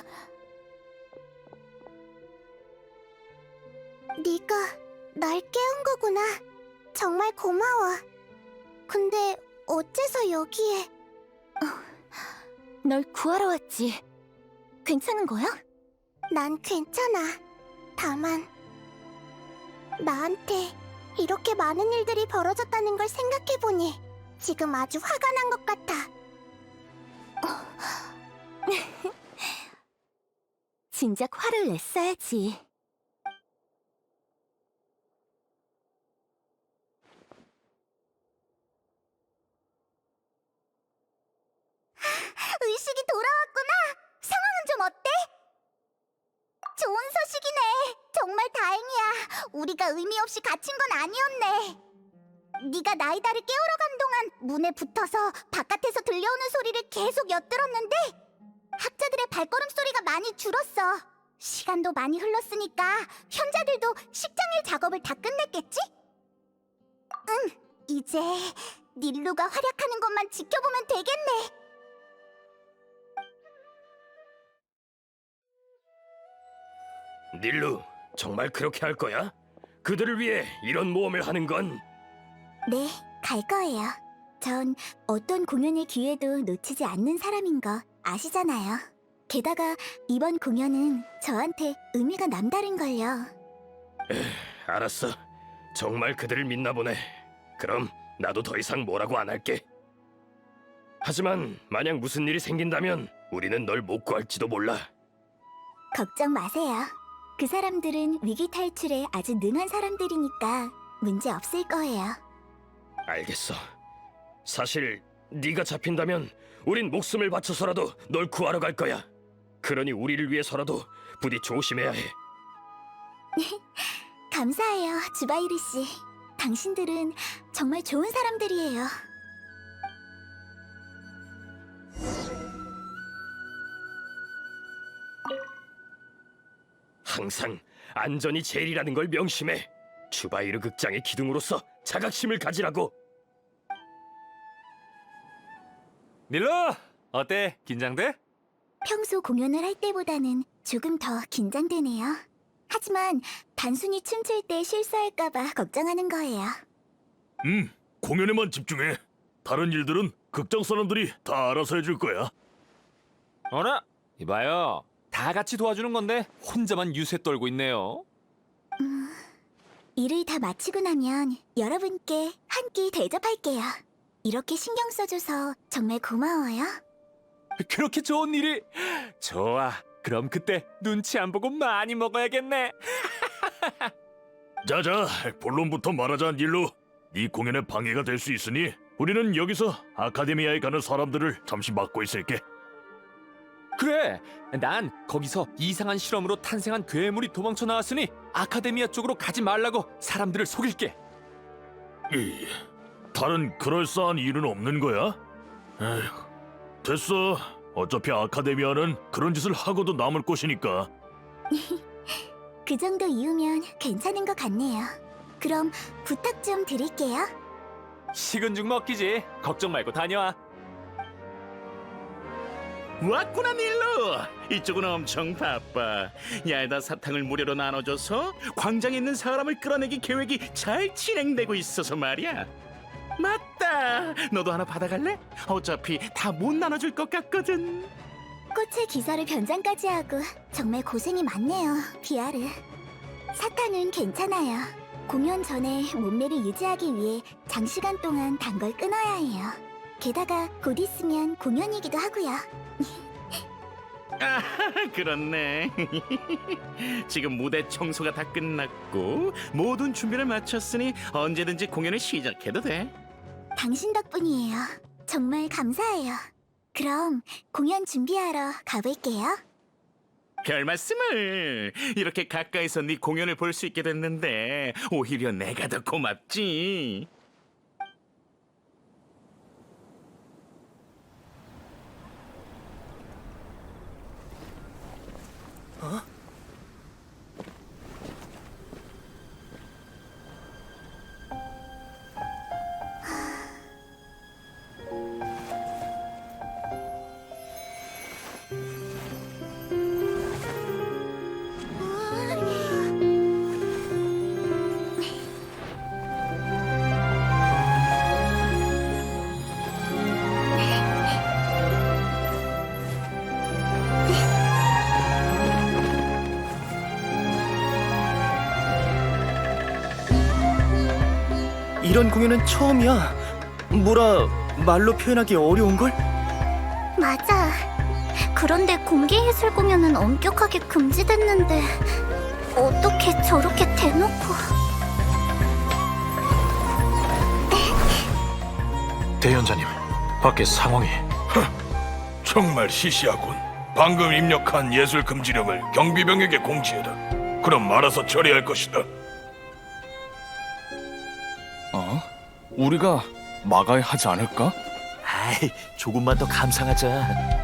네가 날 깨운 거구나. 정말 고마워. 근데 어째서 여기에... 널 구하러 왔지. 괜찮은 거야? 난 괜찮아. 다만 나한테 이렇게 많은 일들이 벌어졌다는 걸 생각해보니 지금 아주 화가 난 것 같아. 진작 화를 냈어야지. 의식이 돌아왔구나. 상황은 좀 어때? 좋은 소식이네. 정말 다행이야. 우리가 의미 없이 갇힌 건 아니었네. 네가 나이다를 깨우러 간 동안 문에 붙어서 바깥에서 들려오는 소리를 계속 엿들었는데 학자들의 발걸음 소리가 많이 줄었어. 시간도 많이 흘렀으니까 현자들도 식장일 작업을 다 끝냈겠지? 응, 이제 닐루가 활약하는 것만 지켜보면 되겠네. 닐루, 정말 그렇게 할 거야? 그들을 위해 이런 모험을 하는 건... 네, 갈 거예요. 전 어떤 공연의 기회도 놓치지 않는 사람인 거 아시잖아요. 게다가 이번 공연은 저한테 의미가 남다른걸요. 알았어. 정말 그들을 믿나 보네. 그럼 나도 더 이상 뭐라고 안 할게. 하지만 만약 무슨 일이 생긴다면 우리는 널 못 구할지도 몰라. 걱정 마세요. 그 사람들은 위기 탈출에 아주 능한 사람들이니까 문제 없을 거예요. 알겠어. 사실 네가 잡힌다면 우린 목숨을 바쳐서라도 널 구하러 갈 거야. 그러니 우리를 위해서라도 부디 조심해야 해. 감사해요, 주바이르 씨. 당신들은 정말 좋은 사람들이에요. 항상 안전이 제일이라는 걸 명심해. 주바이르 극장의 기둥으로서 자각심을 가지라고. 밀러, 어때? 긴장돼? 평소 공연을 할 때보다는 조금 더 긴장되네요. 하지만 단순히 춤출 때 실수할까봐 걱정하는 거예요. 공연에만 집중해. 다른 일들은 극장 사람들이 다 알아서 해줄 거야. 어라? 이봐요. 다 같이 도와주는 건데 혼자만 유세 떨고 있네요. 일을 다 마치고 나면 여러분께 한 끼 대접할게요. 이렇게 신경 써줘서 정말 고마워요. 그렇게 좋은 일이? 좋아. 그럼 그때 눈치 안 보고 많이 먹어야겠네. 자자, 본론부터 말하자는 일로. 네 공연에 방해가 될 수 있으니 우리는 여기서 아카데미아에 가는 사람들을 잠시 막고 있을게. 그래. 난 거기서 이상한 실험으로 탄생한 괴물이 도망쳐 나왔으니 아카데미아 쪽으로 가지 말라고 사람들을 속일게. 다른 그럴싸한 일은 없는 거야? 에휴, 됐어. 어차피 아카데미아는 그런 짓을 하고도 남을 곳이니까. 그 정도 이유면 괜찮은 것 같네요. 그럼 부탁 좀 드릴게요. 식은 죽 먹기지. 걱정 말고 다녀와. 왔구나 닐로. 이쪽은 엄청 바빠. 얄다 사탕을 무료로 나눠줘서 광장에 있는 사람을 끌어내기 계획이 잘 진행되고 있어서 말이야. 맞다. 너도 하나 받아갈래? 어차피 다 못 나눠줄 것 같거든. 꽃의 기사를 변장까지 하고 정말 고생이 많네요, 비아르. 사탕은 괜찮아요. 공연 전에 몸매를 유지하기 위해 장시간 동안 단 걸 끊어야 해요. 게다가 곧 있으면 공연이기도 하고요. 아, 그렇네. 지금 무대 청소가 다 끝났고 모든 준비를 마쳤으니 언제든지 공연을 시작해도 돼. 당신 덕분이에요. 정말 감사해요. 그럼 공연 준비하러 가볼게요. 별 말씀을. 이렇게 가까이서 네 공연을 볼 수 있게 됐는데 오히려 내가 더 고맙지. 이런 공연은 처음이야. 뭐라 말로 표현하기 어려운걸? 맞아. 그런데 공개예술 공연은 엄격하게 금지됐는데 어떻게 저렇게 대놓고... 대연자님, 밖에 상황이... 정말 시시하군. 방금 입력한 예술 금지령을 경비병에게 공지해라. 그럼 알아서 처리할 것이다. 우리가 막아야 하지 않을까? 아이, 조금만 더 감상하자.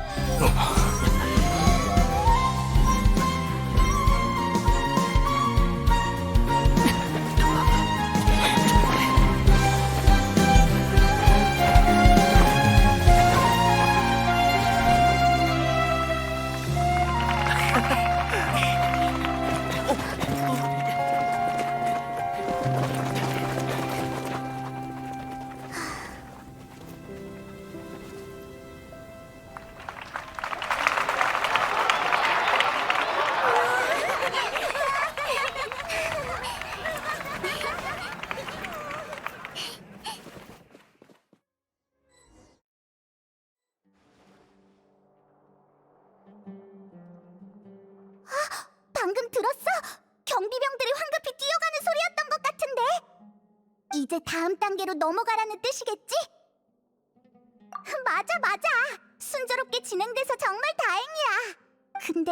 방금 들었어? 경비병들이 황급히 뛰어가는 소리였던 것 같은데? 이제 다음 단계로 넘어가라는 뜻이겠지? 맞아. 순조롭게 진행돼서 정말 다행이야. 근데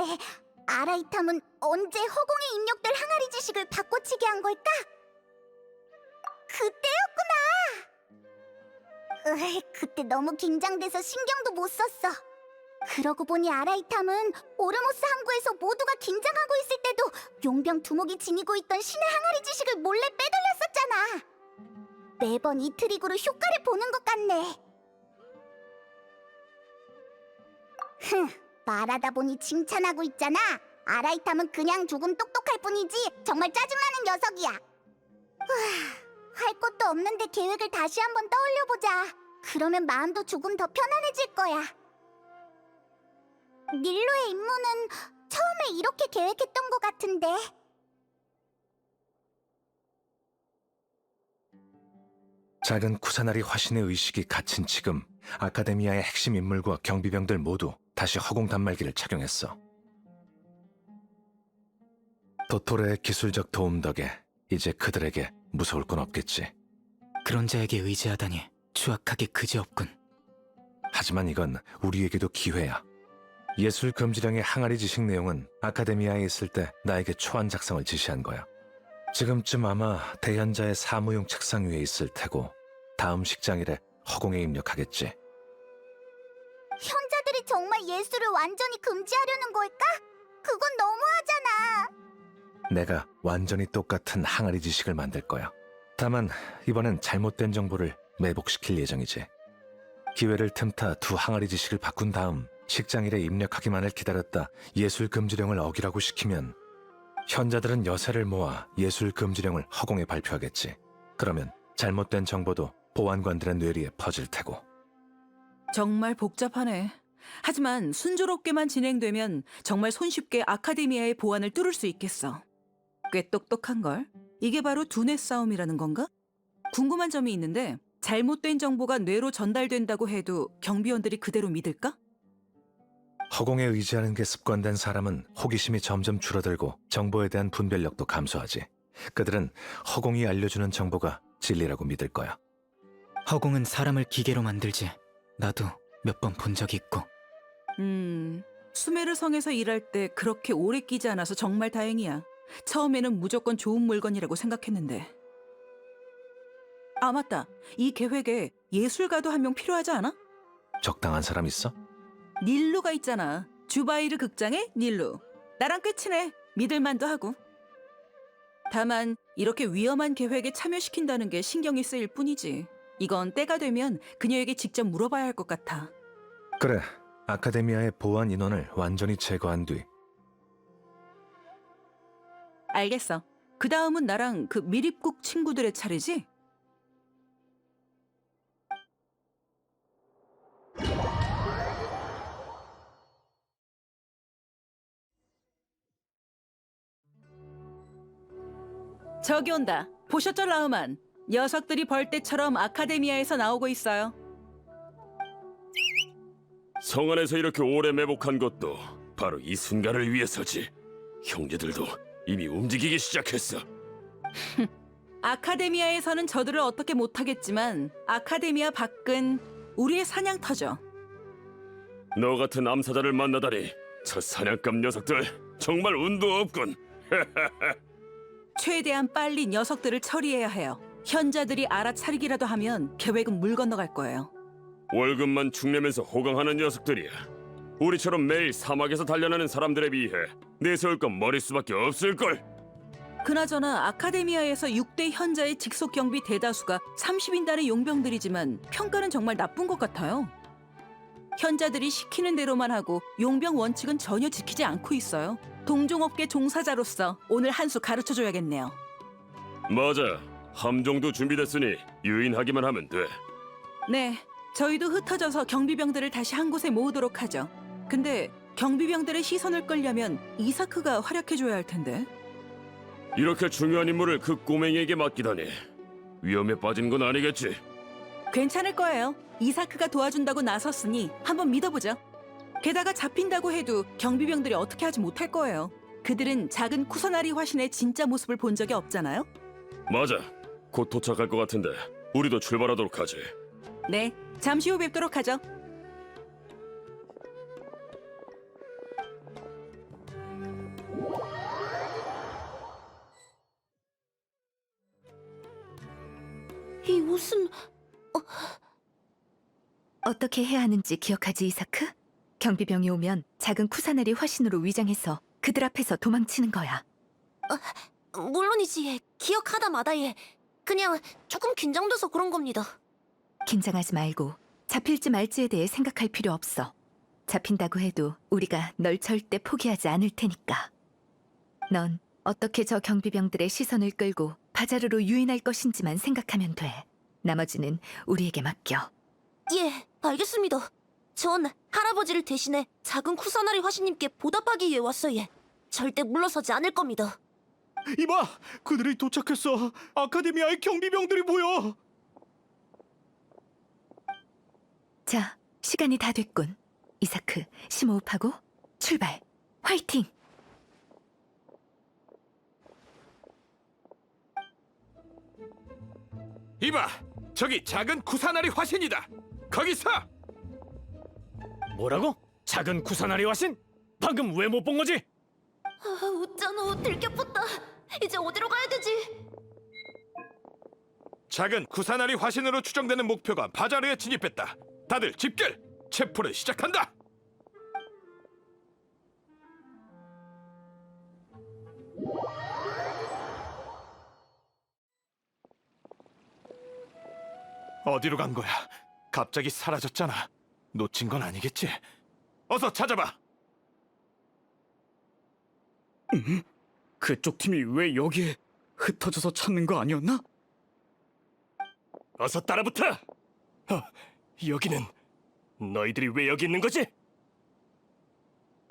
아라이탐은 언제 허공에 입력될 항아리 지식을 바꿔치기 한 걸까? 그때였구나! 그때 너무 긴장돼서 신경도 못 썼어. 그러고 보니 아라이탐은 오르모스 항구에서 모두가 긴장하고 있을 때도 용병 두목이 지니고 있던 신의 항아리 지식을 몰래 빼돌렸었잖아. 매번 이 트릭으로 효과를 보는 것 같네. 말하다 보니 칭찬하고 있잖아. 아라이탐은 그냥 조금 똑똑할 뿐이지 정말 짜증나는 녀석이야. 할 것도 없는데 계획을 다시 한번 떠올려보자. 그러면 마음도 조금 더 편안해질 거야. 닐로의 임무는 처음에 이렇게 계획했던 것 같은데. 작은 쿠사나리 화신의 의식이 갇힌 지금 아카데미아의 핵심 인물과 경비병들 모두 다시 허공 단말기를 착용했어. 도토레의 기술적 도움 덕에 이제 그들에게 무서울 건 없겠지. 그런 자에게 의지하다니 추악하기 그지없군. 하지만 이건 우리에게도 기회야. 예술 금지령의 항아리 지식 내용은 아카데미아에 있을 때 나에게 초안 작성을 지시한 거야. 지금쯤 아마 대현자의 사무용 책상 위에 있을 테고 다음 식장일에 허공에 입력하겠지. 현자들이 정말 예술을 완전히 금지하려는 걸까? 그건 너무하잖아. 내가 완전히 똑같은 항아리 지식을 만들 거야. 다만 이번엔 잘못된 정보를 매복시킬 예정이지. 기회를 틈타 두 항아리 지식을 바꾼 다음 식장일에 입력하기만을 기다렸다 예술 금지령을 어기라고 시키면 현자들은 여세를 모아 예술 금지령을 허공에 발표하겠지. 그러면 잘못된 정보도 보안관들의 뇌리에 퍼질 테고. 정말 복잡하네. 하지만 순조롭게만 진행되면 정말 손쉽게 아카데미아의 보안을 뚫을 수 있겠어. 꽤 똑똑한걸? 이게 바로 두뇌 싸움이라는 건가? 궁금한 점이 있는데 잘못된 정보가 뇌로 전달된다고 해도 경비원들이 그대로 믿을까? 허공에 의지하는 게 습관된 사람은 호기심이 점점 줄어들고 정보에 대한 분별력도 감소하지. 그들은 허공이 알려주는 정보가 진리라고 믿을 거야. 허공은 사람을 기계로 만들지. 나도 몇 번 본 적이 있고. 수메르 성에서 일할 때 그렇게 오래 끼지 않아서 정말 다행이야. 처음에는 무조건 좋은 물건이라고 생각했는데. 아, 맞다. 이 계획에 예술가도 한 명 필요하지 않아? 적당한 사람 있어? 닐루가 있잖아. 주바이르 극장의 닐루. 나랑 꽤 친해. 믿을만도 하고. 다만 이렇게 위험한 계획에 참여시킨다는 게 신경이 쓰일 뿐이지. 이건 때가 되면 그녀에게 직접 물어봐야 할 것 같아. 그래. 아카데미아의 보안 인원을 완전히 제거한 뒤 알겠어. 그 다음은 나랑 그 미립국 친구들의 차례지? 저기 온다. 보셨죠, 라흐만? 녀석들이 벌떼처럼 아카데미아에서 나오고 있어요. 성 안에서 이렇게 오래 매복한 것도 바로 이 순간을 위해서지. 형제들도 이미 움직이기 시작했어. 아카데미아에서는 저들을 어떻게 못하겠지만 아카데미아 밖은 우리의 사냥터죠. 너 같은 암사자를 만나다니 저 사냥감 녀석들 정말 운도 없군. 최대한 빨리 녀석들을 처리해야 해요. 현자들이 알아차리기라도 하면 계획은 물 건너갈 거예요. 월급만 축내면서 호강하는 녀석들이야. 우리처럼 매일 사막에서 단련하는 사람들에 비해 내세울 건 머릿수밖에 없을걸. 그나저나 아카데미아에서 6대 현자의 직속 경비 대다수가 30인단의 용병들이지만 평가는 정말 나쁜 것 같아요. 현자들이 시키는 대로만 하고 용병 원칙은 전혀 지키지 않고 있어요. 동종업계 종사자로서 오늘 한 수 가르쳐줘야겠네요. 맞아. 함정도 준비됐으니 유인하기만 하면 돼. 네, 저희도 흩어져서 경비병들을 다시 한 곳에 모으도록 하죠. 근데 경비병들의 시선을 끌려면 이사크가 활약해줘야 할 텐데. 이렇게 중요한 임무를 그 꼬맹이에게 맡기다니 위험에 빠진 건 아니겠지? 괜찮을 거예요. 이사크가 도와준다고 나섰으니 한번 믿어보죠. 게다가 잡힌다고 해도 경비병들이 어떻게 하지 못할 거예요. 그들은 작은 쿠사나리 화신의 진짜 모습을 본 적이 없잖아요. 맞아. 곧 도착할 것 같은데 우리도 출발하도록 하지. 네, 잠시 후 뵙도록 하죠. 무슨... 어떻게 해야 하는지 기억하지, 이사크? 경비병이 오면 작은 쿠사나리 화신으로 위장해서 그들 앞에서 도망치는 거야. 물론이지. 기억하다 마다 예. 그냥 조금 긴장돼서 그런 겁니다. 긴장하지 말고 잡힐지 말지에 대해 생각할 필요 없어. 잡힌다고 해도 우리가 널 절대 포기하지 않을 테니까. 넌 어떻게 저 경비병들의 시선을 끌고 바자르로 유인할 것인지만 생각하면 돼. 나머지는 우리에게 맡겨. 예, 알겠습니다. 전 할아버지를 대신해 작은 쿠사나리 화신님께 보답하기 위해 왔어요. 예. 절대 물러서지 않을 겁니다. 이봐, 그들이 도착했어. 아카데미아의 경비병들이 보여. 자, 시간이 다 됐군. 이사크, 심호흡하고 출발. 화이팅! 이봐, 저기 작은 쿠사나리 화신이다. 거기서! 뭐라고? 작은 쿠사나리 화신? 방금 왜 못 본 거지? 웃잖아, 들켜붙다. 이제 어디로 가야 되지? 작은 쿠사나리 화신으로 추정되는 목표가 바자르에 진입했다. 다들 집결! 체포를 시작한다! 어디로 간 거야? 갑자기 사라졌잖아. 놓친 건 아니겠지? 어서 찾아봐! 그쪽 팀이 왜 여기에 흩어져서 찾는 거 아니었나? 어서 따라붙어! 여기는 너희들이 왜 여기 있는 거지?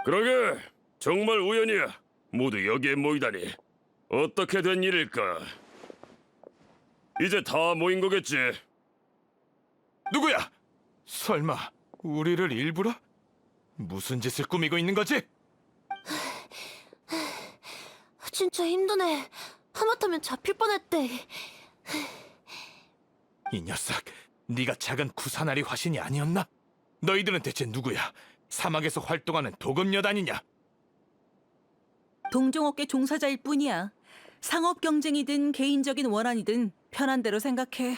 그러게, 정말 우연이야. 모두 여기에 모이다니. 어떻게 된 일일까? 이제 다 모인 거겠지. 누구야? 설마 우리를 일부러? 무슨 짓을 꾸미고 있는 거지? 진짜 힘드네. 하마터면 잡힐 뻔했대. 이 녀석, 네가 작은 쿠사나리 화신이 아니었나? 너희들은 대체 누구야? 사막에서 활동하는 도금여단이냐? 동종업계 종사자일 뿐이야. 상업 경쟁이든 개인적인 원한이든 편한 대로 생각해.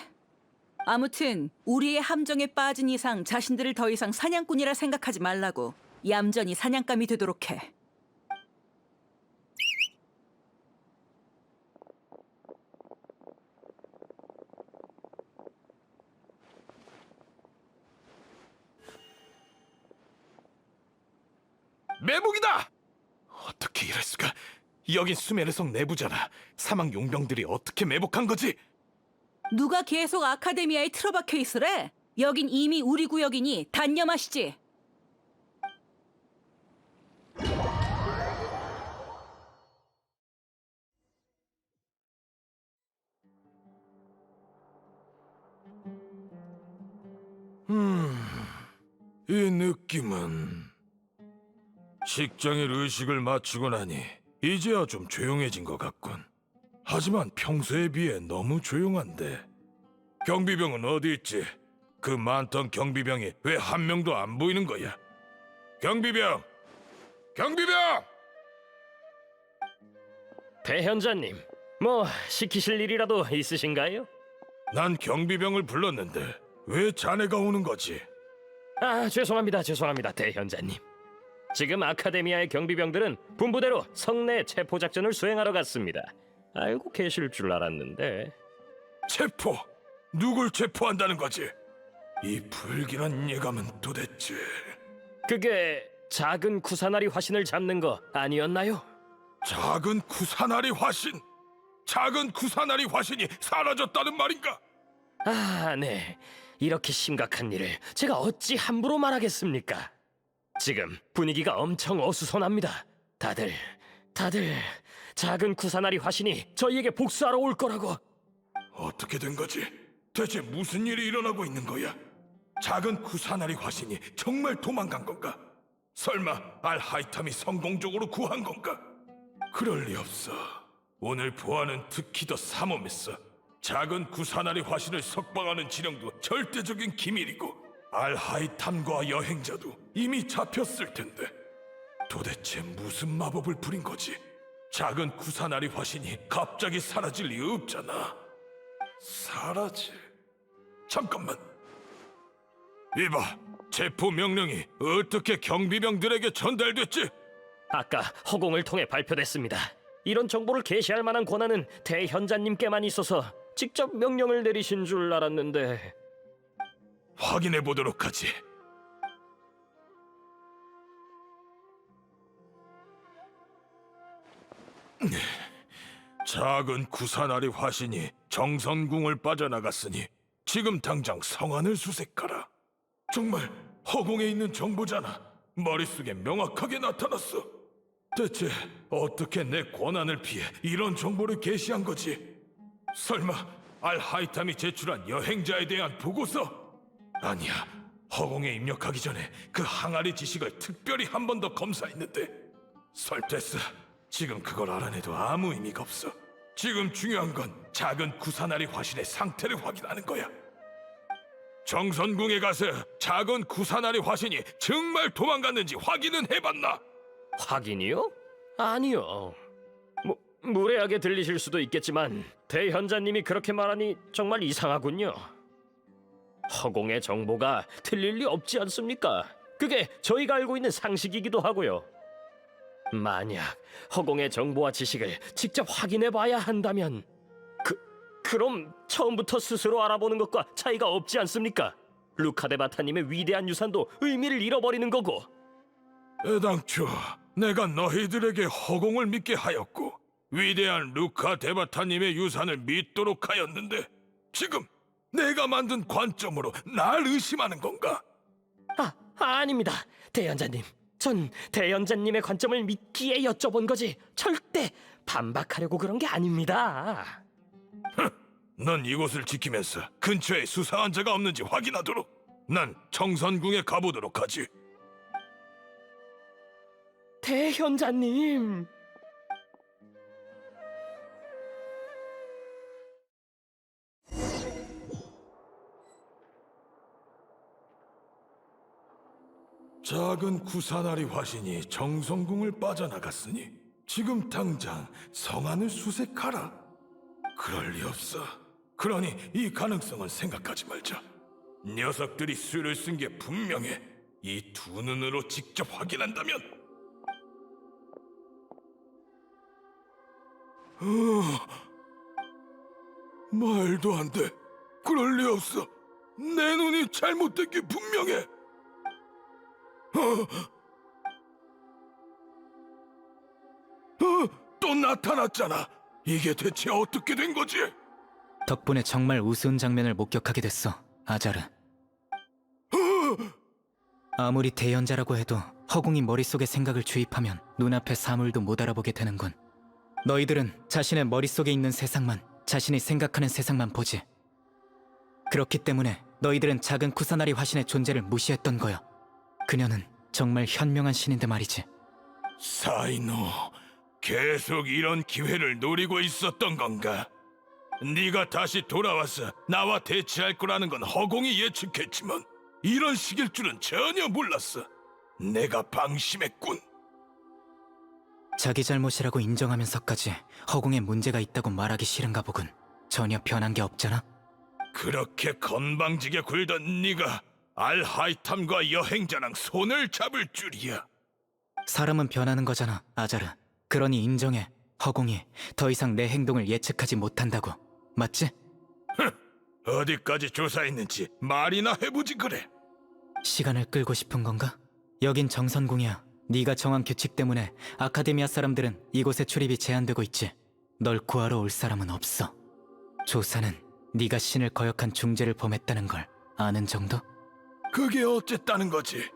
아무튼 우리의 함정에 빠진 이상 자신들을 더 이상 사냥꾼이라 생각하지 말라고. 얌전히 사냥감이 되도록 해. 매복이다! 어떻게 이럴 수가? 여긴 수메르성 내부잖아. 사막 용병들이 어떻게 매복한 거지? 누가 계속 아카데미아에 틀어박혀 있으래? 여긴 이미 우리 구역이니 단념하시지. 이 느낌은 식장일 의식을 마치고 나니 이제야 좀 조용해진 것 같군. 하지만 평소에 비해 너무 조용한데. 경비병은 어디 있지? 그 많던 경비병이 왜 한 명도 안 보이는 거야? 경비병! 경비병! 대현자님, 뭐 시키실 일이라도 있으신가요? 난 경비병을 불렀는데 왜 자네가 오는 거지? 아, 죄송합니다, 대현자님. 지금 아카데미아의 경비병들은 분부대로 성내 체포 작전을 수행하러 갔습니다. 알고 계실 줄 알았는데. 체포? 누굴 체포한다는 거지? 이 불길한 예감은 도대체... 그게 작은 쿠사나리 화신을 잡는 거 아니었나요? 작은 쿠사나리 화신? 작은 쿠사나리 화신이 사라졌다는 말인가? 아, 네. 이렇게 심각한 일을 제가 어찌 함부로 말하겠습니까? 지금 분위기가 엄청 어수선합니다. 다들 작은 쿠사나리 화신이 저희에게 복수하러 올 거라고. 어떻게 된 거지? 대체 무슨 일이 일어나고 있는 거야? 작은 쿠사나리 화신이 정말 도망간 건가? 설마 알하이탐이 성공적으로 구한 건가? 그럴 리 없어. 오늘 보아는 특히 더 삼엄했어. 작은 구사나리 화신을 석방하는 지령도 절대적인 기밀이고 알하이탐과 여행자도 이미 잡혔을 텐데 도대체 무슨 마법을 부린 거지? 작은 구사나리 화신이 갑자기 사라질 리 없잖아. 사라질? 잠깐만. 이봐, 체포 명령이 어떻게 경비병들에게 전달됐지? 아까 허공을 통해 발표됐습니다. 이런 정보를 게시할 만한 권한은 대현자님께만 있어서 직접 명령을 내리신 줄 알았는데. 확인해 보도록 하지. 작은 구사나리 화신이 정선궁을 빠져나갔으니 지금 당장 성안을 수색하라. 정말 허공에 있는 정보잖아. 머릿속에 명확하게 나타났어. 대체 어떻게 내 권한을 피해 이런 정보를 게시한 거지? 설마 알하이탐이 제출한 여행자에 대한 보고서? 아니야. 허공에 입력하기 전에 그 항아리 지식을 특별히 한 번 더 검사했는데 설됐어. 지금 그걸 알아내도 아무 의미가 없어. 지금 중요한 건 작은 구사나리 화신의 상태를 확인하는 거야. 정선궁에 가서 작은 구사나리 화신이 정말 도망갔는지 확인은 해봤나? 확인이요? 아니요. 무례하게 들리실 수도 있겠지만 대현자님이 그렇게 말하니 정말 이상하군요. 허공의 정보가 틀릴 리 없지 않습니까? 그게 저희가 알고 있는 상식이기도 하고요. 만약 허공의 정보와 지식을 직접 확인해 봐야 한다면 그럼 처음부터 스스로 알아보는 것과 차이가 없지 않습니까? 루카데바타님의 위대한 유산도 의미를 잃어버리는 거고. 애당초 내가 너희들에게 허공을 믿게 하였고 위대한 루카데바타님의 유산을 믿도록 하였는데 지금 내가 만든 관점으로 날 의심하는 건가? 아닙니다. 대연자님. 전 대연자님의 관점을 믿기에 여쭤본 거지 절대 반박하려고 그런 게 아닙니다. 넌 이곳을 지키면서 근처에 수상한 자가 없는지 확인하도록 난 정선궁에 가보도록 하지. 대현자님. 작은 구사나리 화신이 정선궁을 빠져나갔으니 지금 당장 성안을 수색하라. 그럴 리 없어. 그러니 이 가능성은 생각하지 말자. 녀석들이 수를 쓴 게 분명해. 이 두 눈으로 직접 확인한다면. 말도 안 돼. 그럴 리 없어. 내 눈이 잘못된 게 분명해. 또 나타났잖아. 이게 대체 어떻게 된 거지? 덕분에 정말 우스운 장면을 목격하게 됐어, 아자르. 아무리 대연자라고 해도 허공이 머릿속에 생각을 주입하면 눈앞의 사물도 못 알아보게 되는군. 너희들은 자신의 머릿속에 있는 세상만, 자신이 생각하는 세상만 보지. 그렇기 때문에 너희들은 작은 쿠사나리 화신의 존재를 무시했던 거야. 그녀는 정말 현명한 신인데 말이지. 사이노, 계속 이런 기회를 노리고 있었던 건가? 네가 다시 돌아와서 나와 대치할 거라는 건 허공이 예측했지만 이런 식일 줄은 전혀 몰랐어. 내가 방심했군. 자기 잘못이라고 인정하면서까지 허공에 문제가 있다고 말하기 싫은가 보군. 전혀 변한 게 없잖아. 그렇게 건방지게 굴던 네가 알하이탐과 여행자랑 손을 잡을 줄이야. 사람은 변하는 거잖아, 아자르. 그러니 인정해. 허공이 더 이상 내 행동을 예측하지 못한다고. 맞지? 어디까지 조사했는지 말이나 해보지 그래. 시간을 끌고 싶은 건가? 여긴 정선궁이야. 네가 정한 규칙 때문에 아카데미아 사람들은 이곳에 출입이 제한되고 있지. 널 구하러 올 사람은 없어. 조사는 네가 신을 거역한 중죄를 범했다는 걸 아는 정도? 그게 어쨌다는 거지?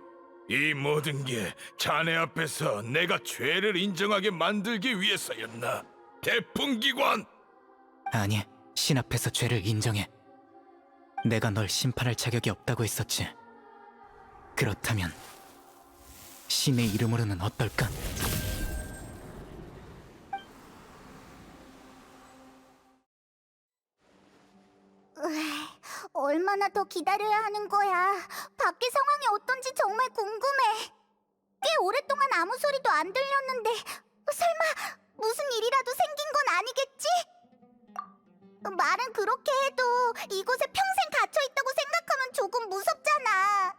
이 모든 게 자네 앞에서 내가 죄를 인정하게 만들기 위해서였나? 대풍기관! 아니, 신 앞에서 죄를 인정해. 내가 널 심판할 자격이 없다고 했었지. 그렇다면 신의 이름으로는 어떨까? 얼마나 더 기다려야 하는 거야? 밖에 상황이 어떤지 정말 궁금해. 꽤 오랫동안 아무 소리도 안 들렸는데 설마 무슨 일이라도 생긴 건 아니겠지? 말은 그렇게 해도 이곳에 평생 갇혀 있다고 무섭잖아.